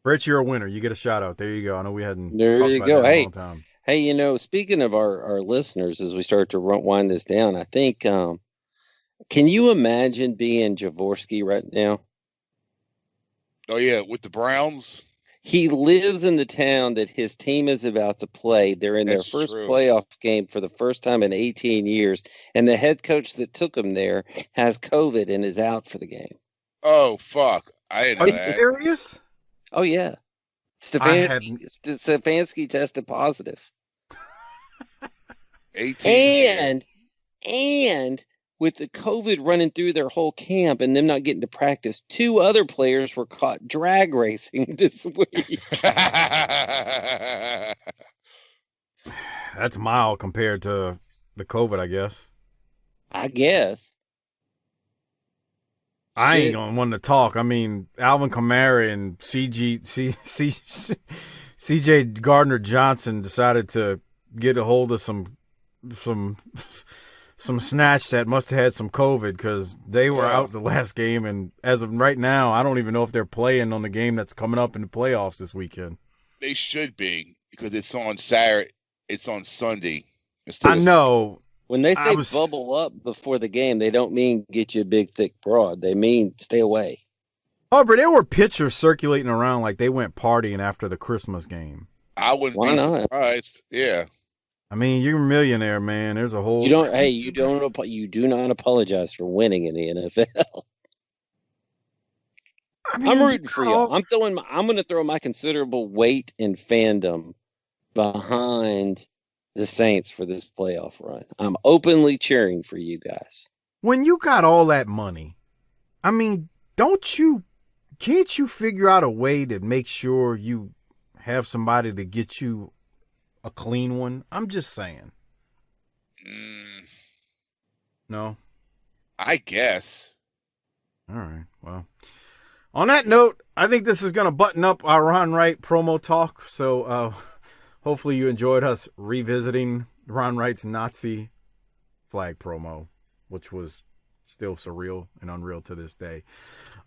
Rich, you're a winner. You get a shout out. There you go. I know we hadn't There talked you about go. that in a Hey. long time. Hey, speaking of our listeners, as we start to wind this down, I think, can you imagine being Javorsky right now? Oh yeah, with the Browns. He lives in the town that his team is about to play. They're in their That's first true. playoff game for the first time in 18 years. And the head coach that took him there has COVID and is out for the game. Oh fuck, I didn't Are know you that. serious? Oh, yeah. Stefanski tested positive. 18. And with the COVID running through their whole camp and them not getting to practice, 2 other players were caught drag racing this week. That's mild compared to the COVID, I guess. I guess. I ain't gonna want to talk. I mean, Alvin Kamara and CJ Gardner Johnson decided to get a hold of some snatch that must have had some COVID because they were out the last game, and as of right now, I don't even know if they're playing on the game that's coming up in the playoffs this weekend. They should be because it's on Saturday. It's on Sunday. I know. When they say bubble up before the game, they don't mean get you a big, thick broad. They mean stay away. However, there were pictures circulating around like they went partying after the Christmas game. I wouldn't be surprised. Yeah. I mean, you're a millionaire, man. There's a whole. You do not apologize for winning in the NFL. I mean, I'm rooting for you. I'm going to throw my considerable weight and fandom behind the Saints for this playoff run. I'm openly cheering for you guys. When you got all that money, I mean, can't you figure out a way to make sure you have somebody to get you a clean one? I'm just saying. No? I guess. All right. Well, on that note, I think this is going to button up our Ron Wright promo talk. So, hopefully you enjoyed us revisiting Ron Wright's Nazi flag promo, which was still surreal and unreal to this day.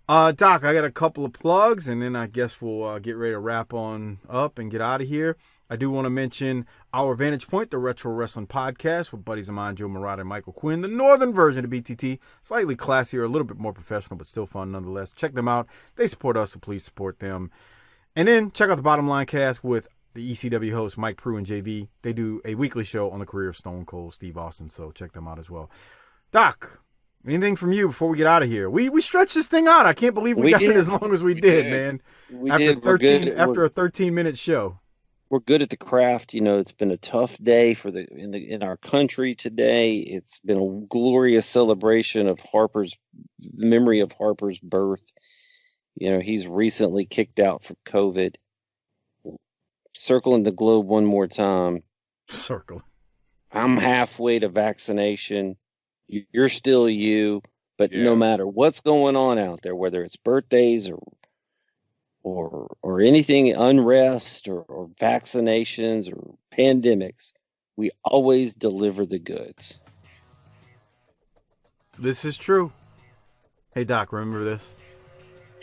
Doc, I got a couple of plugs, and then I guess we'll get ready to wrap on up and get out of here. I do want to mention our Vantage Point, the Retro Wrestling Podcast with buddies of mine, Joe Murata and Michael Quinn, the northern version of BTT, slightly classier, a little bit more professional, but still fun nonetheless. Check them out. They support us, so please support them. And then check out the Bottom Line Cast with the ECW hosts Mike Prue and JV. They do a weekly show on the career of Stone Cold Steve Austin, so check them out as well. Doc, anything from you before we get out of here? We stretched this thing out. I can't believe we got it as long as we did, man. After a 13-minute show. We're good at the craft. You know, it's been a tough day in our country today. It's been a glorious celebration of Harper's birth. You know, he's recently kicked out for COVID. Circling the globe one more time. Circle. I'm halfway to vaccination. You're still you, but no matter what's going on out there, whether it's birthdays or anything, unrest or vaccinations or pandemics, we always deliver the goods. This is true. Hey, Doc, remember this?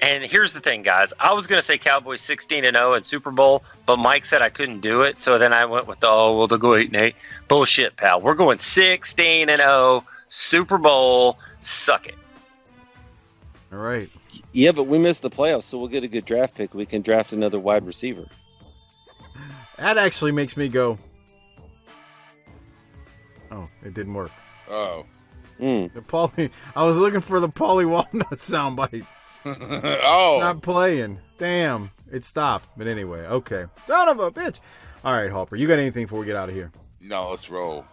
And here's the thing, guys. I was going to say Cowboys 16-0 and Super Bowl, but Mike said I couldn't do it. So then I went with they'll go 8-8. Bullshit, pal. We're going 16-0, Super Bowl. Suck it. All right. Yeah, but we missed the playoffs, so we'll get a good draft pick. We can draft another wide receiver. That actually makes me go, oh, it didn't work. Oh. I was looking for the Paulie Walnut soundbite. Oh. Not playing. Damn. It stopped. But anyway, okay. Son of a bitch. All right, Harper. You got anything before we get out of here? No, let's roll.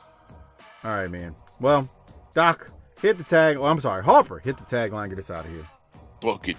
All right, man. Well, Doc, hit the tag. Oh, I'm sorry. Harper, hit the tagline. Get us out of here. Book it.